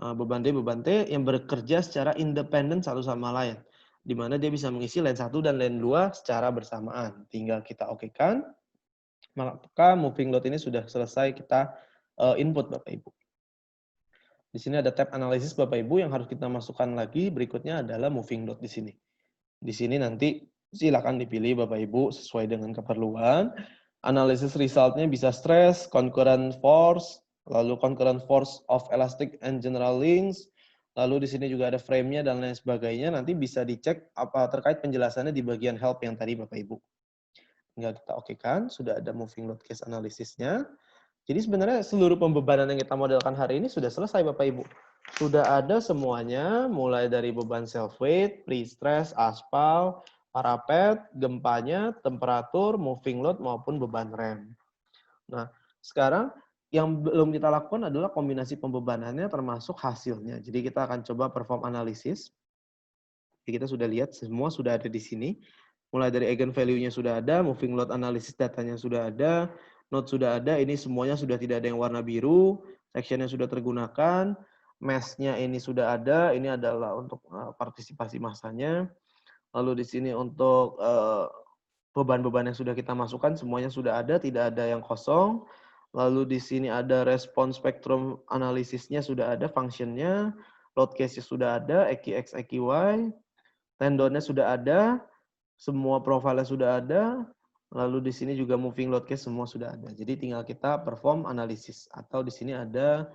Beban D, beban T yang bekerja secara independen satu sama lain. Di mana dia bisa mengisi lane 1 dan lane 2 secara bersamaan. Tinggal kita okekan. Maka moving load ini sudah selesai kita input Bapak Ibu. Di sini ada tab analisis Bapak Ibu yang harus kita masukkan lagi. Berikutnya adalah moving load di sini. Di sini nanti silakan dipilih Bapak Ibu sesuai dengan keperluan. Analisis resultnya bisa stress, concurrent force, lalu concurrent force of elastic and general links, lalu di sini juga ada frame-nya dan lain sebagainya. Nanti bisa dicek apa terkait penjelasannya di bagian help yang tadi Bapak Ibu. Tinggal kita okekan, sudah ada moving load case analisisnya. Jadi sebenarnya seluruh pembebanan yang kita modelkan hari ini sudah selesai Bapak Ibu. Sudah ada semuanya, mulai dari beban self weight, pre-stress, aspal, parapet, gempanya, temperatur, moving load maupun beban rem. Nah, sekarang yang belum kita lakukan adalah kombinasi pembebanannya termasuk hasilnya. Jadi kita akan coba perform analisis. Jadi kita sudah lihat semua sudah ada di sini. Mulai dari eigen value-nya sudah ada, moving load analisis datanya sudah ada, node sudah ada, ini semuanya sudah tidak ada yang warna biru, section-nya sudah tergunakan, mesh-nya ini sudah ada, ini adalah untuk partisipasi massanya. Lalu di sini untuk beban-beban yang sudah kita masukkan, semuanya sudah ada, tidak ada yang kosong. Lalu di sini ada respon spektrum analisisnya sudah ada, function-nya, load case-nya sudah ada, EQX, EQY, tendonnya sudah ada, semua profilnya sudah ada, lalu di sini juga moving load case semua sudah ada. Jadi tinggal kita perform analisis atau di sini ada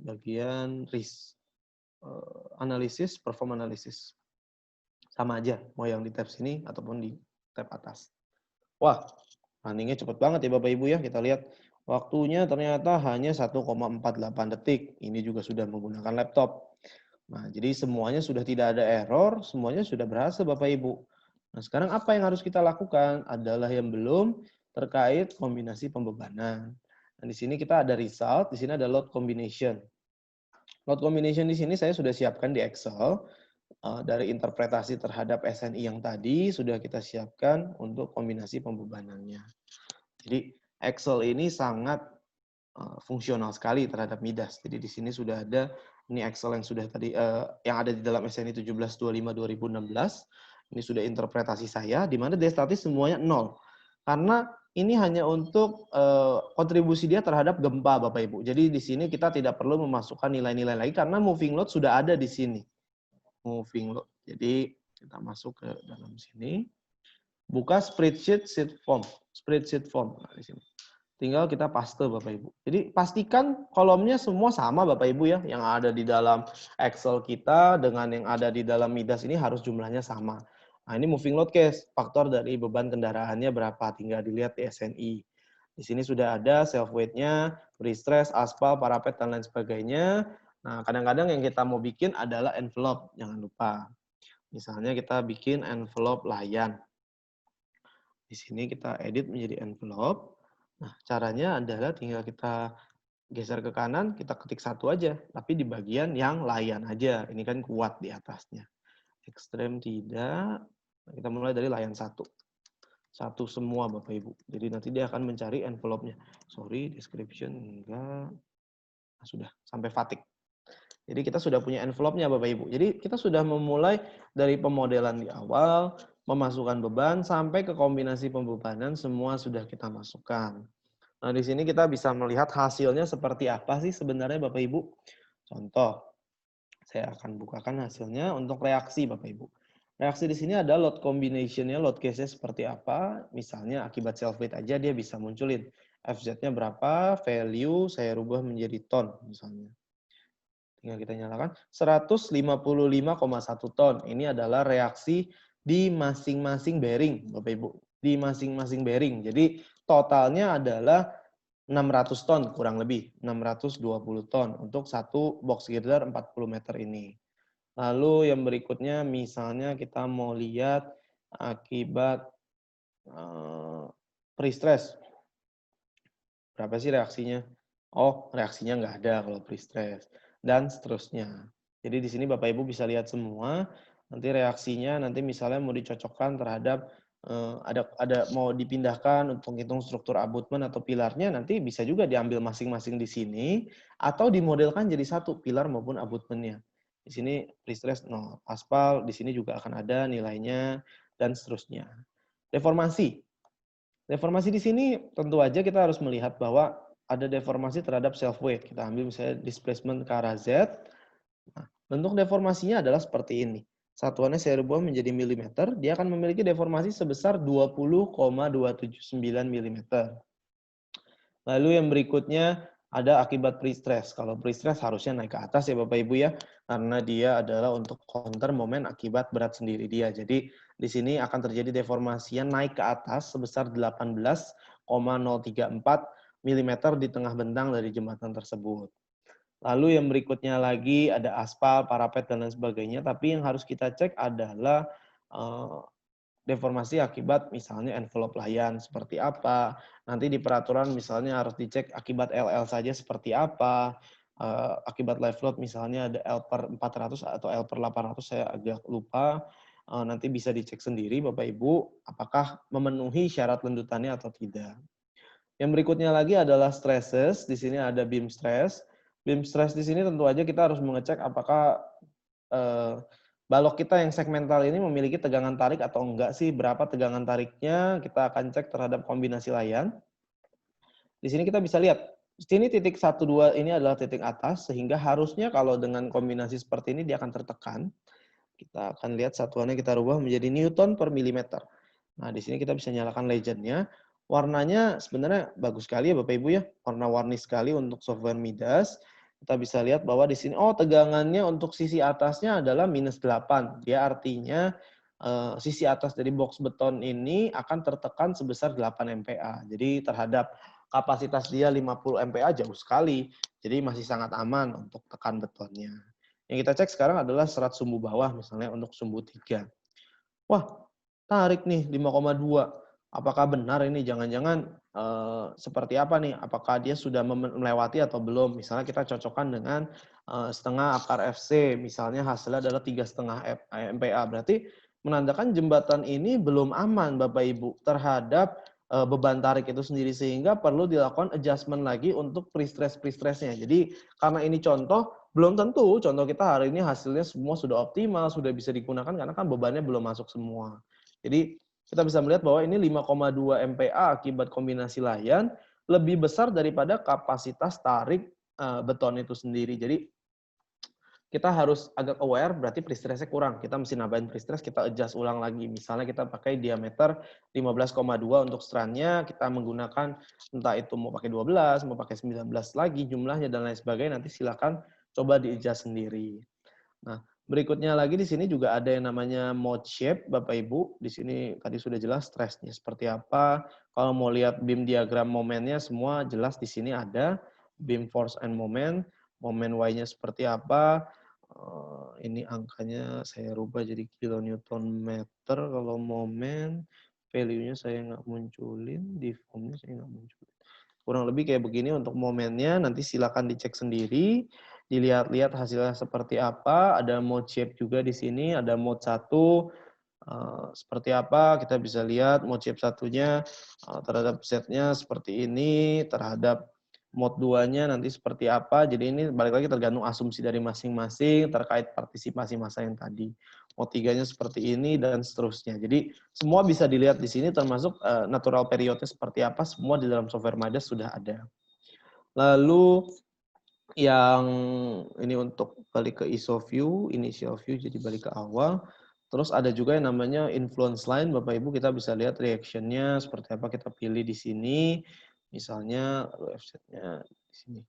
bagian risk analisis, perform analisis. Sama aja, mau yang di tab sini ataupun di tab atas. Wah, runningnya cepet banget ya Bapak Ibu ya. Kita lihat waktunya ternyata hanya 1,48 detik. Ini juga sudah menggunakan laptop. Nah, jadi semuanya sudah tidak ada error, semuanya sudah berhasil Bapak Ibu. Nah, sekarang apa yang harus kita lakukan? Adalah yang belum terkait kombinasi pembebanan. Nah, di sini kita ada result, di sini ada load combination. Load combination di sini saya sudah siapkan di Excel. Dari interpretasi terhadap SNI yang tadi sudah kita siapkan untuk kombinasi pembebanannya. Jadi Excel ini sangat fungsional sekali terhadap Midas. Jadi di sini sudah ada ini Excel yang sudah tadi yang ada di dalam SNI 1725/2016. Ini sudah interpretasi saya di mana D-statis semuanya 0. Karena ini hanya untuk kontribusi dia terhadap gempa Bapak Ibu. Jadi di sini kita tidak perlu memasukkan nilai-nilai lagi karena moving load sudah ada di sini. Moving load. Jadi kita masuk ke dalam sini. Buka spreadsheet sheet form. Spreadsheet form. Nah, di sini. Tinggal kita paste Bapak Ibu. Jadi pastikan kolomnya semua sama Bapak Ibu ya. Yang ada di dalam Excel kita dengan yang ada di dalam Midas ini harus jumlahnya sama. Nah ini moving load case. Faktor dari beban kendaraannya berapa. Tinggal dilihat di SNI. Di sini sudah ada self weight-nya, pre-stress, aspal, parapet, dan lain sebagainya. Nah kadang-kadang yang kita mau bikin adalah envelope. Jangan lupa. Misalnya kita bikin envelope layan. Di sini kita edit menjadi envelope. Nah, caranya adalah tinggal kita geser ke kanan, kita ketik satu aja. Tapi di bagian yang layan aja. Ini kan kuat di atasnya. Ekstrem tidak. Kita mulai dari layang 1. Satu semua Bapak Ibu. Jadi nanti dia akan mencari envelope-nya. Sorry, description enggak. Nah, sudah sampai fatigue. Jadi kita sudah punya envelope-nya Bapak Ibu. Jadi kita sudah memulai dari pemodelan di awal, memasukkan beban sampai ke kombinasi pembebanan semua sudah kita masukkan. Nah, di sini kita bisa melihat hasilnya seperti apa sih sebenarnya Bapak Ibu. Contoh, saya akan bukakan hasilnya untuk reaksi Bapak Ibu. Reaksi di sini ada load combination-nya, load case-nya seperti apa. Misalnya akibat self weight aja dia bisa munculin. FZ-nya berapa, value saya rubah menjadi ton misalnya. Tinggal kita nyalakan 155,1 ton. Ini adalah reaksi di masing-masing bearing Bapak Ibu. Di masing-masing bearing. Jadi totalnya adalah 600 ton kurang lebih, 620 ton untuk satu box girder 40 meter ini. Lalu yang berikutnya misalnya kita mau lihat akibat pre-stress. Berapa sih reaksinya? Oh, reaksinya nggak ada kalau pre-stress. Dan seterusnya. Jadi di sini Bapak Ibu bisa lihat semua. Nanti reaksinya nanti misalnya mau dicocokkan terhadap ada mau dipindahkan untuk hitung struktur abutment atau pilarnya, nanti bisa juga diambil masing-masing di sini atau dimodelkan jadi satu pilar maupun abutmentnya. Di sini pre-stress 0, aspal di sini juga akan ada nilainya dan seterusnya. Deformasi. Deformasi di sini tentu aja kita harus melihat bahwa ada deformasi terhadap self weight. Kita ambil misalnya displacement ke arah Z. Nah, bentuk deformasinya adalah seperti ini. Satuannya saya rubah menjadi milimeter, dia akan memiliki deformasi sebesar 20,279 mm. Lalu yang berikutnya ada akibat pre-stress. Kalau pre-stress harusnya naik ke atas ya Bapak Ibu ya, karena dia adalah untuk counter momen akibat berat sendiri dia. Jadi di sini akan terjadi deformasi yang naik ke atas sebesar 18,034 mm di tengah bentang dari jembatan tersebut. Lalu yang berikutnya lagi ada aspal, parapet, dan lain sebagainya. Tapi yang harus kita cek adalah deformasi akibat misalnya envelope layan seperti apa. Nanti di peraturan misalnya harus dicek akibat LL saja seperti apa. Akibat live load misalnya ada L per 400 atau L per 800 saya agak lupa. Nanti bisa dicek sendiri Bapak Ibu apakah memenuhi syarat lendutannya atau tidak. Yang berikutnya lagi adalah stresses. Di sini ada beam stress. Beam stress di sini tentu aja kita harus mengecek apakah balok kita yang segmental ini memiliki tegangan tarik atau enggak sih, berapa tegangan tariknya, kita akan cek terhadap kombinasi layan. Di sini kita bisa lihat, sini titik 1, 2 ini adalah titik atas, sehingga harusnya kalau dengan kombinasi seperti ini dia akan tertekan. Kita akan lihat satuannya kita rubah menjadi Newton per milimeter. Nah, di sini kita bisa nyalakan legend-nya. Warnanya sebenarnya bagus sekali ya Bapak Ibu ya, warna-warni sekali untuk software Midas. Kita bisa lihat bahwa di sini, oh tegangannya untuk sisi atasnya adalah -8. Dia artinya sisi atas dari box beton ini akan tertekan sebesar 8 MPa. Jadi terhadap kapasitas dia 50 MPa jauh sekali. Jadi masih sangat aman untuk tekan betonnya. Yang kita cek sekarang adalah serat sumbu bawah, misalnya untuk sumbu 3. Wah, tarik nih 5,2. Apakah benar ini? Jangan-jangan seperti apa nih? Apakah dia sudah melewati atau belum? Misalnya kita cocokkan dengan setengah akar FC, misalnya hasilnya adalah 3,5 MPa. Berarti menandakan jembatan ini belum aman Bapak Ibu terhadap beban tarik itu sendiri, sehingga perlu dilakukan adjustment lagi untuk pre-stress-pre-stressnya. Jadi karena ini contoh, belum tentu contoh kita hari ini hasilnya semua sudah optimal, sudah bisa digunakan karena kan bebannya belum masuk semua. Jadi kita bisa melihat bahwa ini 5,2 MPa akibat kombinasi layan lebih besar daripada kapasitas tarik beton itu sendiri. Jadi kita harus agak aware, berarti pre-stressnya kurang. Kita mesti nambahin pre-stress, kita adjust ulang lagi. Misalnya kita pakai diameter 15,2 untuk strandnya, kita menggunakan entah itu mau pakai 12, mau pakai 19 lagi jumlahnya dan lain sebagainya, nanti silakan coba di-adjust sendiri. Nah, berikutnya lagi di sini juga ada yang namanya mode shape, Bapak Ibu. Di sini tadi sudah jelas stresnya seperti apa. Kalau mau lihat beam diagram momennya semua jelas di sini ada. Beam force and moment, momen Y-nya seperti apa. Ini angkanya saya rubah jadi kilonewton meter. Kalau momen, value-nya saya nggak munculin, di form-nya saya nggak munculin. Kurang lebih kayak begini untuk momennya, nanti silakan dicek sendiri, dilihat-lihat hasilnya seperti apa. Ada mode shape juga di sini, ada mode 1, Seperti apa, kita bisa lihat mode shape 1-nya terhadap setnya seperti ini, terhadap mode 2-nya nanti seperti apa. Jadi ini balik lagi tergantung asumsi dari masing-masing terkait partisipasi massa yang tadi. Mode 3-nya seperti ini dan seterusnya. Jadi semua bisa dilihat di sini termasuk natural periodnya seperti apa, semua di dalam software Midas sudah ada. Lalu yang ini untuk balik ke ISO view, initial view, jadi balik ke awal. Terus ada juga yang namanya influence line, Bapak Ibu kita bisa lihat reaction-nya seperti apa, kita pilih di sini. Misalnya website-nya di sini.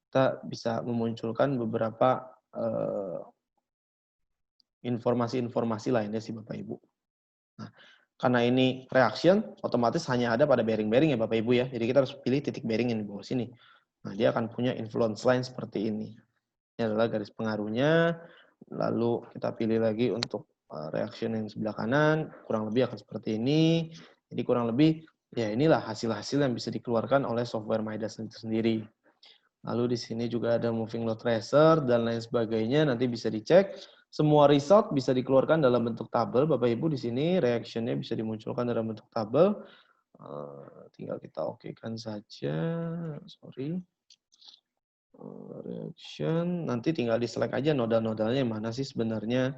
Kita bisa memunculkan beberapa informasi-informasi lainnya sih Bapak Ibu. Nah, karena ini reaction, otomatis hanya ada pada bearing-bearing ya Bapak Ibu ya. Jadi kita harus pilih titik bearing yang di bawah sini. Nah, dia akan punya influence line seperti ini. Ini adalah garis pengaruhnya. Lalu kita pilih lagi untuk reaction yang sebelah kanan, kurang lebih akan seperti ini. Jadi kurang lebih, ya inilah hasil-hasil yang bisa dikeluarkan oleh software Midas itu sendiri. Lalu di sini juga ada moving load tracer dan lain sebagainya, nanti bisa dicek. Semua result bisa dikeluarkan dalam bentuk tabel, Bapak Ibu di sini reaction-nya bisa dimunculkan dalam bentuk tabel. Tinggal kita oke-kan saja, sorry. Reaction, nanti tinggal di-select aja nodal-nodalnya yang mana sih sebenarnya.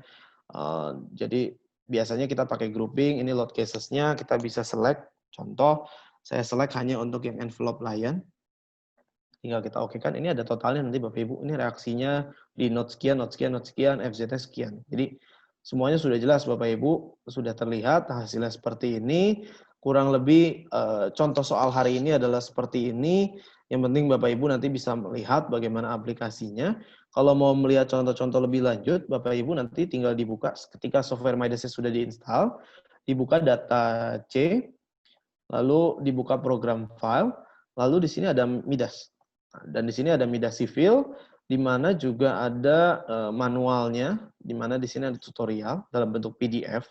Jadi biasanya kita pakai grouping, ini load cases-nya kita bisa select. Contoh, saya select hanya untuk yang envelope lion. Tinggal kita oke-kan, ini ada totalnya nanti Bapak Ibu. Ini reaksinya di node sekian, node sekian, node sekian, FZ-nya sekian. Jadi semuanya sudah jelas Bapak Ibu, sudah terlihat hasilnya seperti ini. Kurang lebih contoh soal hari ini adalah seperti ini. Yang penting Bapak Ibu nanti bisa melihat bagaimana aplikasinya. Kalau mau melihat contoh-contoh lebih lanjut, Bapak Ibu nanti tinggal dibuka ketika software Midas sudah diinstal, dibuka data C, lalu dibuka program file, lalu di sini ada Midas. Dan di sini ada Midas Civil, di mana juga ada manualnya, di mana di sini ada tutorial dalam bentuk PDF,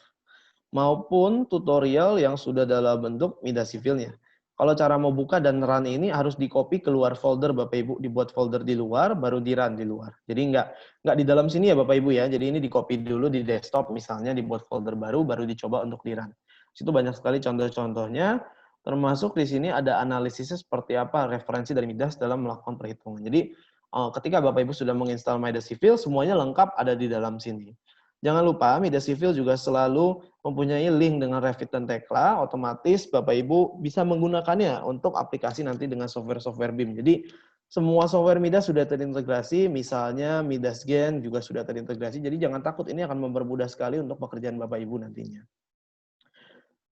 maupun tutorial yang sudah dalam bentuk Midas Civilnya. Kalau cara mau buka dan run ini harus di-copy keluar folder Bapak Ibu, dibuat folder di luar, baru di-run di luar. Jadi nggak di dalam sini ya Bapak Ibu ya, jadi ini di-copy dulu di desktop misalnya, dibuat folder baru dicoba untuk di-run. Itu banyak sekali contoh-contohnya, termasuk di sini ada analisisnya seperti apa referensi dari Midas dalam melakukan perhitungan. Jadi ketika Bapak Ibu sudah menginstal Midas Civil, semuanya lengkap ada di dalam sini. Jangan lupa Midas Civil juga selalu mempunyai link dengan Revit dan Tekla, otomatis Bapak Ibu bisa menggunakannya untuk aplikasi nanti dengan software-software BIM. Jadi semua software Midas sudah terintegrasi, misalnya Midas Gen juga sudah terintegrasi. Jadi jangan takut, ini akan mempermudah sekali untuk pekerjaan Bapak Ibu nantinya.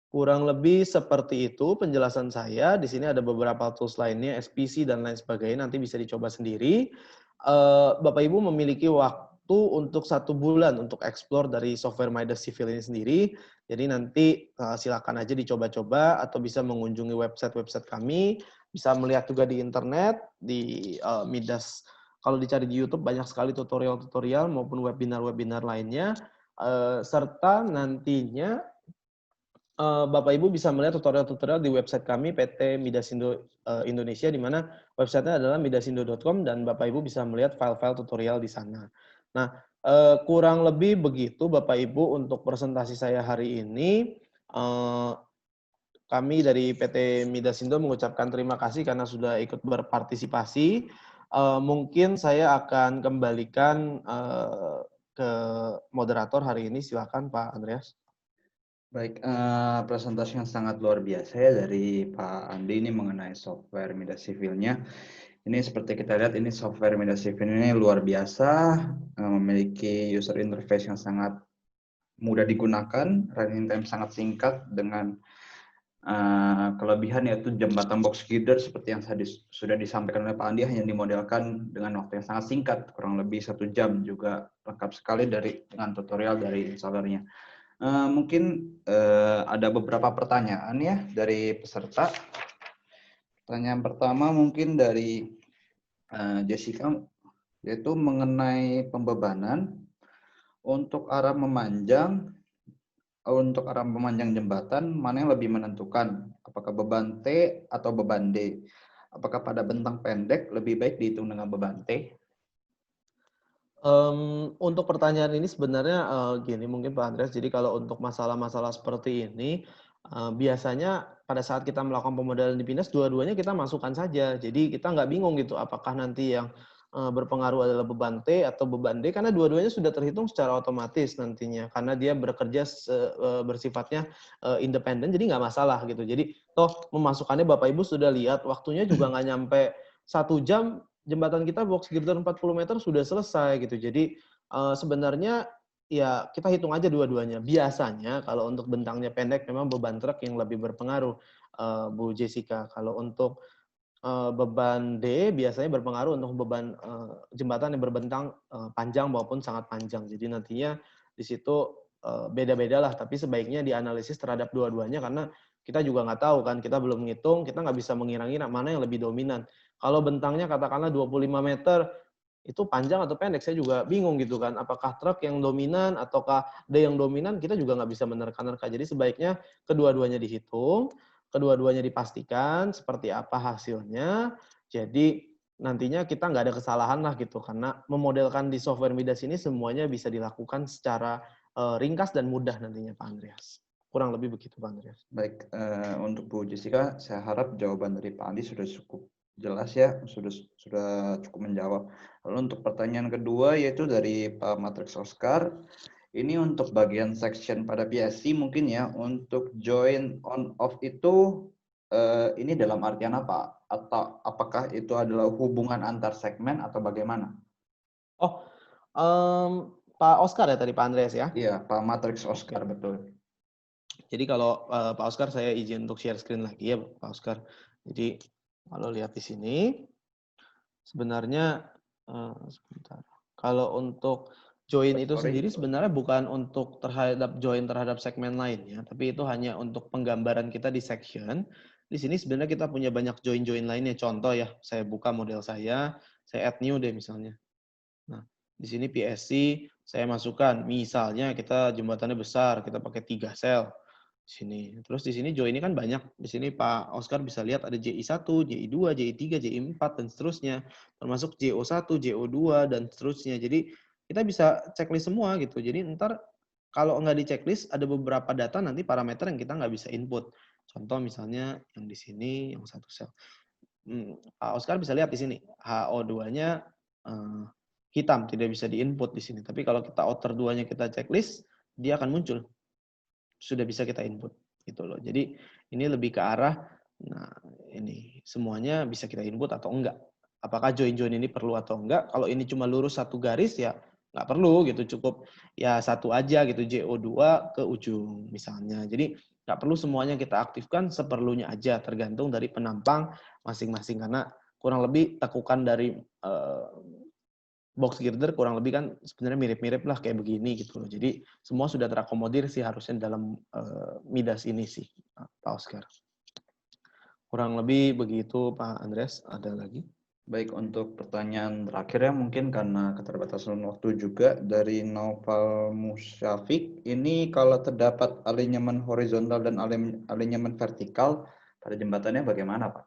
Kurang lebih seperti itu penjelasan saya. Di sini ada beberapa tools lainnya, SPC dan lain sebagainya. Nanti bisa dicoba sendiri. Bapak Ibu memiliki waktu untuk 1 bulan untuk explore dari software Midas Civil ini sendiri. Jadi nanti silakan aja dicoba-coba atau bisa mengunjungi website-website kami. Bisa melihat juga di internet, di Midas. Kalau dicari di YouTube banyak sekali tutorial-tutorial maupun webinar-webinar lainnya. Serta nantinya Bapak Ibu bisa melihat tutorial-tutorial di website kami PT Midasindo Indonesia, di mana websitenya adalah midasindo.com dan Bapak Ibu bisa melihat file-file tutorial di sana. Nah, kurang lebih begitu Bapak Ibu untuk presentasi saya hari ini. Kami dari PT Midasindo mengucapkan terima kasih karena sudah ikut berpartisipasi. Mungkin saya akan kembalikan ke moderator hari ini. Silakan Pak Andreas. Baik, presentasi yang sangat luar biasa ya dari Pak Andi ini mengenai software Midas Civilnya. Ini seperti kita lihat, ini software Midas Civil ini luar biasa, memiliki user interface yang sangat mudah digunakan, running time sangat singkat dengan kelebihan yaitu jembatan box girder seperti yang sudah disampaikan oleh Pak Andi, hanya dimodelkan dengan waktu yang sangat singkat, kurang lebih 1 jam, juga lengkap sekali dengan tutorial dari installernya. Mungkin ada beberapa pertanyaan ya dari peserta. Pertanyaan pertama mungkin dari Jessica, yaitu mengenai pembebanan untuk arah memanjang jembatan, mana yang lebih menentukan? Apakah beban T atau beban D? Apakah pada bentang pendek lebih baik dihitung dengan beban T? Untuk pertanyaan ini sebenarnya, gini mungkin Pak Andreas, jadi kalau untuk masalah-masalah seperti ini, biasanya pada saat kita melakukan pemodelan di Pindas, dua-duanya kita masukkan saja. Jadi kita nggak bingung gitu, apakah nanti yang, berpengaruh adalah beban T atau beban D, karena dua-duanya sudah terhitung secara otomatis nantinya, karena dia bekerja bersifatnya, independen, jadi nggak masalah gitu. Jadi toh memasukkannya Bapak Ibu sudah lihat, waktunya juga nggak nyampe 1 jam. Jembatan kita box girder 40 meter sudah selesai gitu. Jadi, sebenarnya ya kita hitung aja dua-duanya. Biasanya kalau untuk bentangnya pendek memang beban truk yang lebih berpengaruh, Bu Jessica. Kalau untuk, beban D biasanya berpengaruh untuk beban, jembatan yang berbentang, panjang maupun sangat panjang. Jadi nantinya di situ, beda-bedalah, tapi sebaiknya dianalisis terhadap dua-duanya karena kita juga nggak tahu kan, kita belum ngitung, kita nggak bisa mengira-ngira mana yang lebih dominan. Kalau bentangnya katakanlah 25 meter, itu panjang atau pendek, saya juga bingung gitu kan. Apakah truk yang dominan ataukah D yang dominan, kita juga nggak bisa menerka-nerka. Jadi sebaiknya kedua-duanya dihitung, kedua-duanya dipastikan seperti apa hasilnya. Jadi nantinya kita nggak ada kesalahan lah gitu, karena memodelkan di software Midas ini semuanya bisa dilakukan secara ringkas dan mudah nantinya Pak Andreas. Kurang lebih begitu Pak Andreas. Baik, untuk Bu Jessica, saya harap jawaban dari Pak Andi sudah cukup jelas ya, sudah cukup menjawab. Lalu untuk pertanyaan kedua yaitu dari Pak Matrix Oscar, ini untuk bagian section pada PSC mungkin ya, untuk join on off itu ini dalam artian apa? Atau apakah itu adalah hubungan antar segmen atau bagaimana? Oh, Pak Oscar ya tadi Pak Andreas ya? Iya, Pak Matrix Oscar, betul. Jadi kalau Pak Oscar saya izin untuk share screen lagi ya Pak Oscar. Jadi kalau lihat di sini sebenarnya sebentar. Kalau untuk join itu Sorry. sendiri sebenarnya bukan untuk join terhadap segmen lainnya, tapi itu hanya untuk penggambaran kita di section. Di sini sebenarnya kita punya banyak join-join lainnya. Contoh ya, saya buka model saya add new deh misalnya. Nah, di sini PSC saya masukkan, misalnya kita jembatannya besar, kita pakai 3 sel di sini. Terus di sini join ini kan banyak. Di sini Pak Oscar bisa lihat ada JI1, JI2, JI3, JI4 dan seterusnya. Termasuk JO1, JO2 dan seterusnya. Jadi kita bisa checklist semua gitu. Jadi ntar kalau nggak di checklist ada beberapa data nanti parameter yang kita nggak bisa input. Contoh misalnya yang di sini yang satu sel. Pak Oscar bisa lihat di sini HO2-nya hitam, tidak bisa diinput di sini. Tapi kalau kita outer 2-nya kita checklist, dia akan muncul. Sudah bisa kita input gitu loh. Jadi ini lebih ke arah nah ini semuanya bisa kita input atau enggak. Apakah join-join ini perlu atau enggak? Kalau ini cuma lurus satu garis ya nggak perlu gitu, cukup ya satu aja gitu JO2 ke ujung misalnya. Jadi nggak perlu semuanya kita aktifkan, seperlunya aja tergantung dari penampang masing-masing karena kurang lebih tekukan dari box girder kurang lebih kan sebenarnya mirip-mirip lah kayak begini gitu loh. Jadi semua sudah terakomodir sih harusnya dalam Midas ini sih, Pak Oscar. Kurang lebih begitu Pak Andreas. Ada lagi? Baik, untuk pertanyaan terakhir ya mungkin karena keterbatasan waktu juga dari Naufal Musyafik, ini kalau terdapat alinyaman horizontal dan alinyaman vertikal pada jembatannya bagaimana Pak?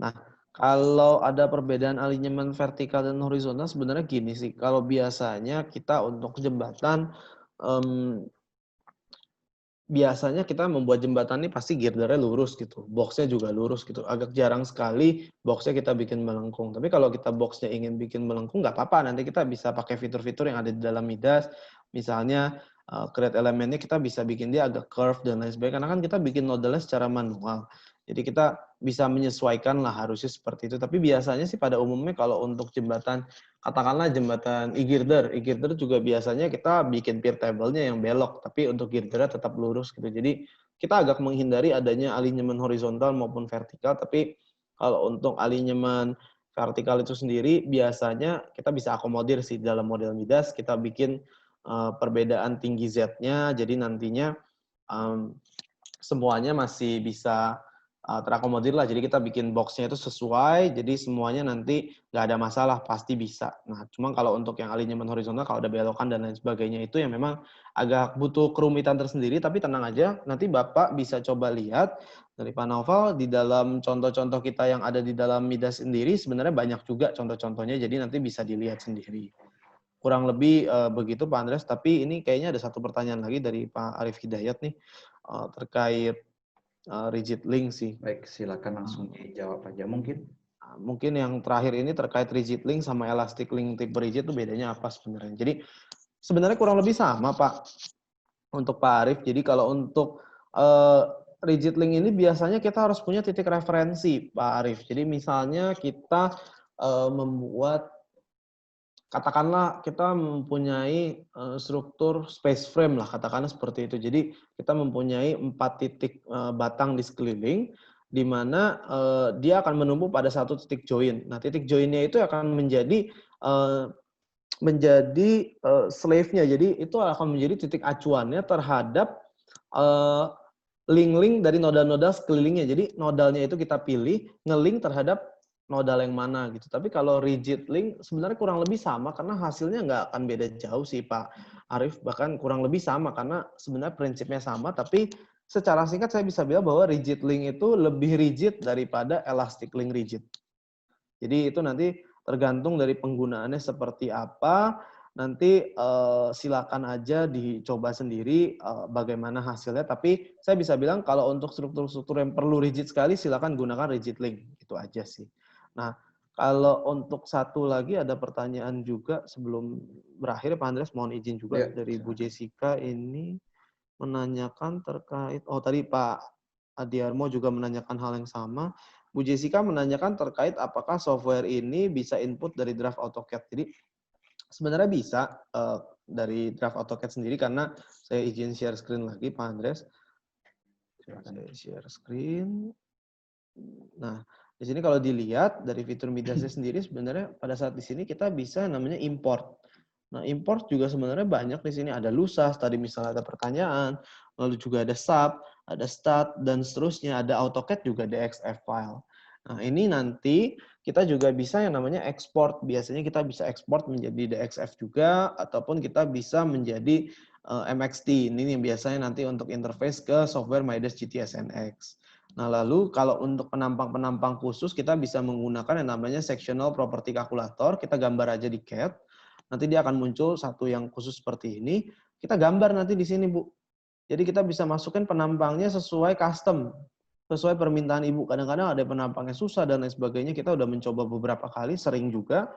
Nah, kalau ada perbedaan alinyaman vertikal dan horizontal sebenarnya gini sih. Kalau biasanya kita untuk jembatan biasanya kita membuat jembatan ini pasti girdernya lurus gitu, box-nya juga lurus gitu. Agak jarang sekali box-nya kita bikin melengkung. Tapi kalau kita box-nya ingin bikin melengkung nggak apa-apa, nanti kita bisa pakai fitur-fitur yang ada di dalam Midas. Misalnya create elemennya kita bisa bikin dia agak curve dan lain sebagainya. Karena kan kita bikin nodelnya secara manual. Jadi kita bisa menyesuaikan lah harusnya seperti itu. Tapi biasanya sih pada umumnya kalau untuk jembatan, katakanlah jembatan e-girder juga biasanya kita bikin pier table-nya yang belok, tapi untuk girdernya tetap lurus gitu. Jadi kita agak menghindari adanya alinyaman horizontal maupun vertikal, tapi kalau untuk alinyaman vertikal itu sendiri biasanya kita bisa akomodir sih dalam model Midas, kita bikin perbedaan tinggi Z-nya, jadi nantinya semuanya masih bisa terakomodir lah. Jadi kita bikin box-nya itu sesuai, jadi semuanya nanti nggak ada masalah, pasti bisa. Nah, cuma kalau untuk yang alignment horizontal, kalau ada belokan dan lain sebagainya itu yang memang agak butuh kerumitan tersendiri, tapi tenang aja, nanti Bapak bisa coba lihat dari Pak Naufal, di dalam contoh-contoh kita yang ada di dalam Midas sendiri, sebenarnya banyak juga contoh-contohnya, jadi nanti bisa dilihat sendiri. Kurang lebih begitu Pak Andreas, tapi ini kayaknya ada satu pertanyaan lagi dari Pak Arif Hidayat nih, terkait rigid link sih. Baik, silakan langsung dijawab aja mungkin. Mungkin yang terakhir ini terkait rigid link sama elastic link tipe rigid itu bedanya apa sebenarnya? Jadi sebenarnya kurang lebih sama Pak untuk Pak Arif. Jadi kalau untuk rigid link ini biasanya kita harus punya titik referensi Pak Arif. Jadi misalnya kita membuat, katakanlah kita mempunyai struktur space frame lah, katakanlah seperti itu. Jadi kita mempunyai 4 titik batang di sekeliling, di mana dia akan menumbuh pada satu titik join. Nah, titik joinnya itu akan menjadi slave-nya. Jadi itu akan menjadi titik acuannya terhadap link-link dari nodal-nodal sekelilingnya. Jadi nodalnya itu kita pilih, nge-link terhadap nodal yang mana gitu. Tapi kalau rigid link sebenarnya kurang lebih sama karena hasilnya nggak akan beda jauh sih Pak Arif. Bahkan kurang lebih sama karena sebenarnya prinsipnya sama. Tapi secara singkat saya bisa bilang bahwa rigid link itu lebih rigid daripada elastic link rigid. Jadi itu nanti tergantung dari penggunaannya seperti apa. Nanti silakan aja dicoba sendiri bagaimana hasilnya. Tapi saya bisa bilang kalau untuk struktur-struktur yang perlu rigid sekali, silakan gunakan rigid link. Itu aja sih. Nah, kalau untuk satu lagi ada pertanyaan juga sebelum berakhir, Pak Andreas mohon izin juga dari Bu Jessica ini menanyakan terkait, tadi Pak Adiarmo juga menanyakan hal yang sama. Bu Jessica menanyakan terkait apakah software ini bisa input dari draft AutoCAD. Jadi sebenarnya bisa dari draft AutoCAD sendiri karena saya izin share screen lagi Pak Andres. Saya share screen. Nah, di sini kalau dilihat dari fitur Midasnya sendiri sebenarnya pada saat di sini kita bisa namanya import. Nah, import juga sebenarnya banyak di sini. Ada lusas, tadi misalnya ada pertanyaan, lalu juga ada sub, ada stat, dan seterusnya. Ada AutoCAD juga ada XF file. Nah, ini nanti kita juga bisa yang namanya export. Biasanya kita bisa export menjadi DXF juga, ataupun kita bisa menjadi MXT. Ini yang biasanya nanti untuk interface ke software Midas GTSNX. Nah, lalu kalau untuk penampang-penampang khusus, kita bisa menggunakan yang namanya Sectional Property Calculator. Kita gambar aja di CAD. Nanti dia akan muncul satu yang khusus seperti ini. Kita gambar nanti di sini, Bu. Jadi kita bisa masukin penampangnya sesuai custom, sesuai permintaan Ibu. Kadang-kadang ada penampangnya susah dan lain sebagainya. Kita udah mencoba beberapa kali, sering juga.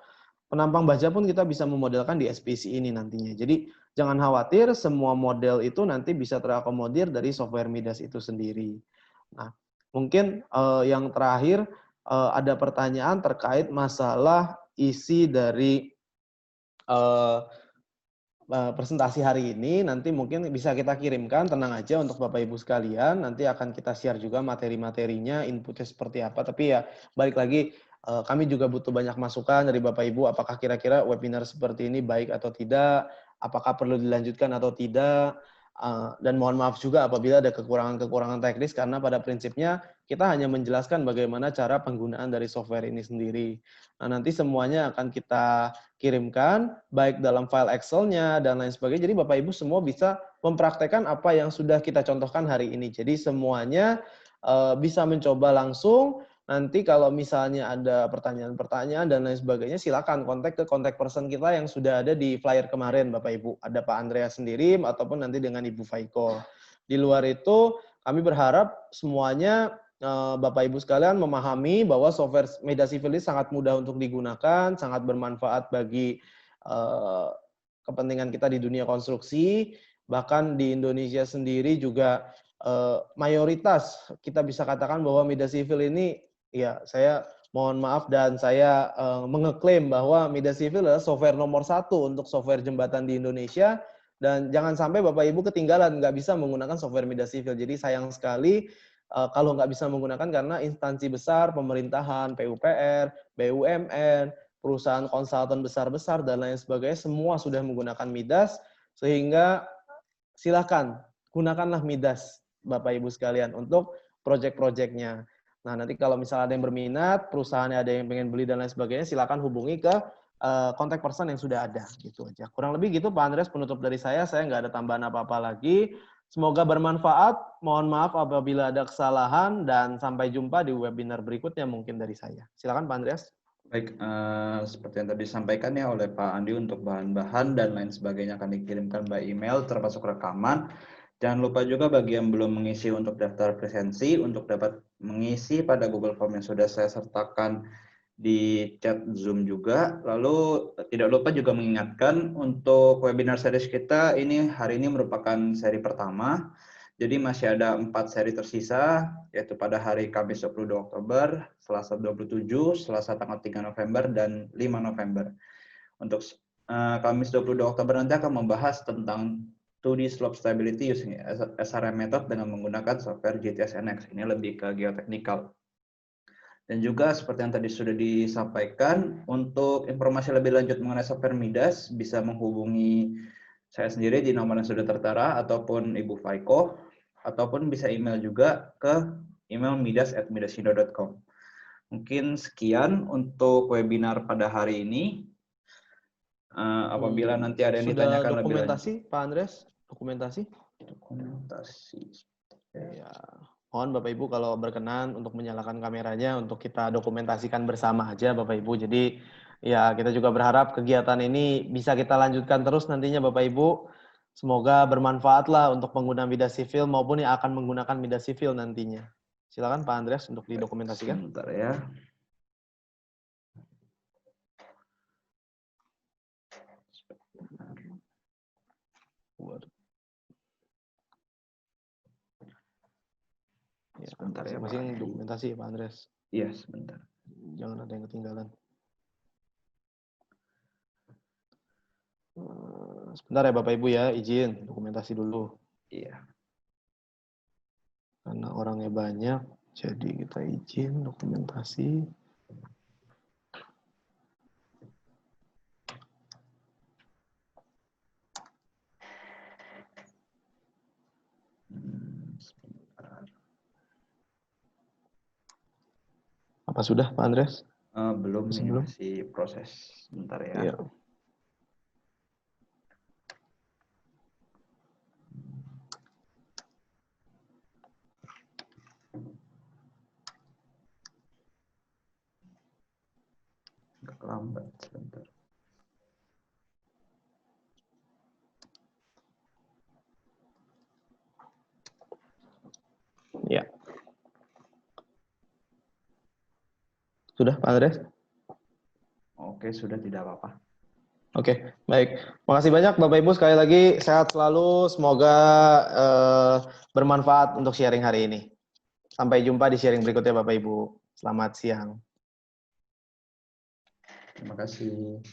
Penampang baja pun kita bisa memodelkan di SPC ini nantinya. Jadi jangan khawatir, semua model itu nanti bisa terakomodir dari software Midas itu sendiri. Nah, mungkin yang terakhir ada pertanyaan terkait masalah isi dari presentasi hari ini. Nanti mungkin bisa kita kirimkan, tenang aja untuk Bapak Ibu sekalian. Nanti akan kita share juga materi-materinya, inputnya seperti apa. Tapi ya balik lagi, kami juga butuh banyak masukan dari Bapak Ibu. Apakah kira-kira webinar seperti ini baik atau tidak? Apakah perlu dilanjutkan atau tidak? Dan mohon maaf juga apabila ada kekurangan-kekurangan teknis, karena pada prinsipnya kita hanya menjelaskan bagaimana cara penggunaan dari software ini sendiri. Nah, nanti semuanya akan kita kirimkan, baik dalam file Excel-nya dan lain sebagainya. Jadi Bapak Ibu semua bisa mempraktekkan apa yang sudah kita contohkan hari ini. Jadi semuanya bisa mencoba langsung. Nanti kalau misalnya ada pertanyaan-pertanyaan dan lain sebagainya, silakan kontak ke kontak person kita yang sudah ada di flyer kemarin, Bapak Ibu. Ada Pak Andreas sendiri ataupun nanti dengan Ibu Faiko. Di luar itu, kami berharap semuanya Bapak Ibu sekalian memahami bahwa software media civil ini sangat mudah untuk digunakan, sangat bermanfaat bagi kepentingan kita di dunia konstruksi. Bahkan di Indonesia sendiri juga mayoritas kita bisa katakan bahwa media civil ini, ya saya mohon maaf dan saya mengeklaim bahwa media civil adalah software nomor 1 untuk software jembatan di Indonesia. Dan jangan sampai Bapak Ibu ketinggalan nggak bisa menggunakan software media civil. Jadi sayang sekali kalau nggak bisa menggunakan karena instansi besar, pemerintahan, PUPR, BUMN, perusahaan konsultan besar-besar, dan lain sebagainya, semua sudah menggunakan Midas, sehingga silakan gunakanlah Midas, Bapak Ibu sekalian, untuk proyek-proyeknya. Nah, nanti kalau misalnya ada yang berminat, perusahaannya ada yang pengen beli dan lain sebagainya, silakan hubungi ke kontak person yang sudah ada. Gitu aja. Kurang lebih gitu Pak Andreas, penutup dari saya nggak ada tambahan apa-apa lagi. Semoga bermanfaat. Mohon maaf apabila ada kesalahan dan sampai jumpa di webinar berikutnya mungkin dari saya. Silakan Pak Andreas. Baik, seperti yang tadi disampaikan ya oleh Pak Andi, untuk bahan-bahan dan lain sebagainya akan dikirimkan by email termasuk rekaman. Jangan lupa juga bagi yang belum mengisi untuk daftar presensi, untuk dapat mengisi pada Google Form yang sudah saya sertakan di chat Zoom juga. Lalu tidak lupa juga mengingatkan untuk webinar series kita ini hari ini merupakan seri pertama. Jadi masih ada 4 seri tersisa, yaitu pada hari Kamis 22 Oktober, Selasa 27, Selasa tanggal 3 November, dan 5 November. Untuk Kamis 22 Oktober nanti akan membahas tentang 2D slope stability using SRM method dengan menggunakan software GTS NX. Ini lebih ke geoteknikal. Dan juga seperti yang tadi sudah disampaikan, untuk informasi lebih lanjut mengenai software Midas, bisa menghubungi saya sendiri di nomor yang sudah tertera, ataupun Ibu Faiko, ataupun bisa email juga ke email midas@midasindo.com. Mungkin sekian untuk webinar pada hari ini. Apabila nanti ada yang Sudah ditanyakan lebih lanjut. dokumentasi Pak Andreas? Dokumentasi? Ya. Mohon Bapak Ibu kalau berkenan untuk menyalakan kameranya untuk kita dokumentasikan bersama aja Bapak Ibu. Jadi ya kita juga berharap kegiatan ini bisa kita lanjutkan terus nantinya Bapak Ibu. Semoga bermanfaat lah untuk pengguna Midas Sivil maupun yang akan menggunakan Midas Sivil nantinya. Silakan Pak Andreas untuk didokumentasikan. Sebentar ya. Sebentar ya, masing-masing dokumentasi ya Pak Andreas. Iya, sebentar. Jangan ada yang ketinggalan. Sebentar ya Bapak Ibu ya, izin dokumentasi dulu. Iya. Karena orangnya banyak, jadi kita izin dokumentasi. Apa sudah Pak Andreas? Belum, ini Belum? masih proses. Bentar ya. Iya. Agak lambat sebentar. Ya. Sudah Pak Andreas? Oke, sudah, tidak apa-apa. Oke, baik. Makasih banyak Bapak Ibu, sekali lagi sehat selalu, semoga bermanfaat untuk sharing hari ini. Sampai jumpa di sharing berikutnya Bapak Ibu. Selamat siang. Terima kasih.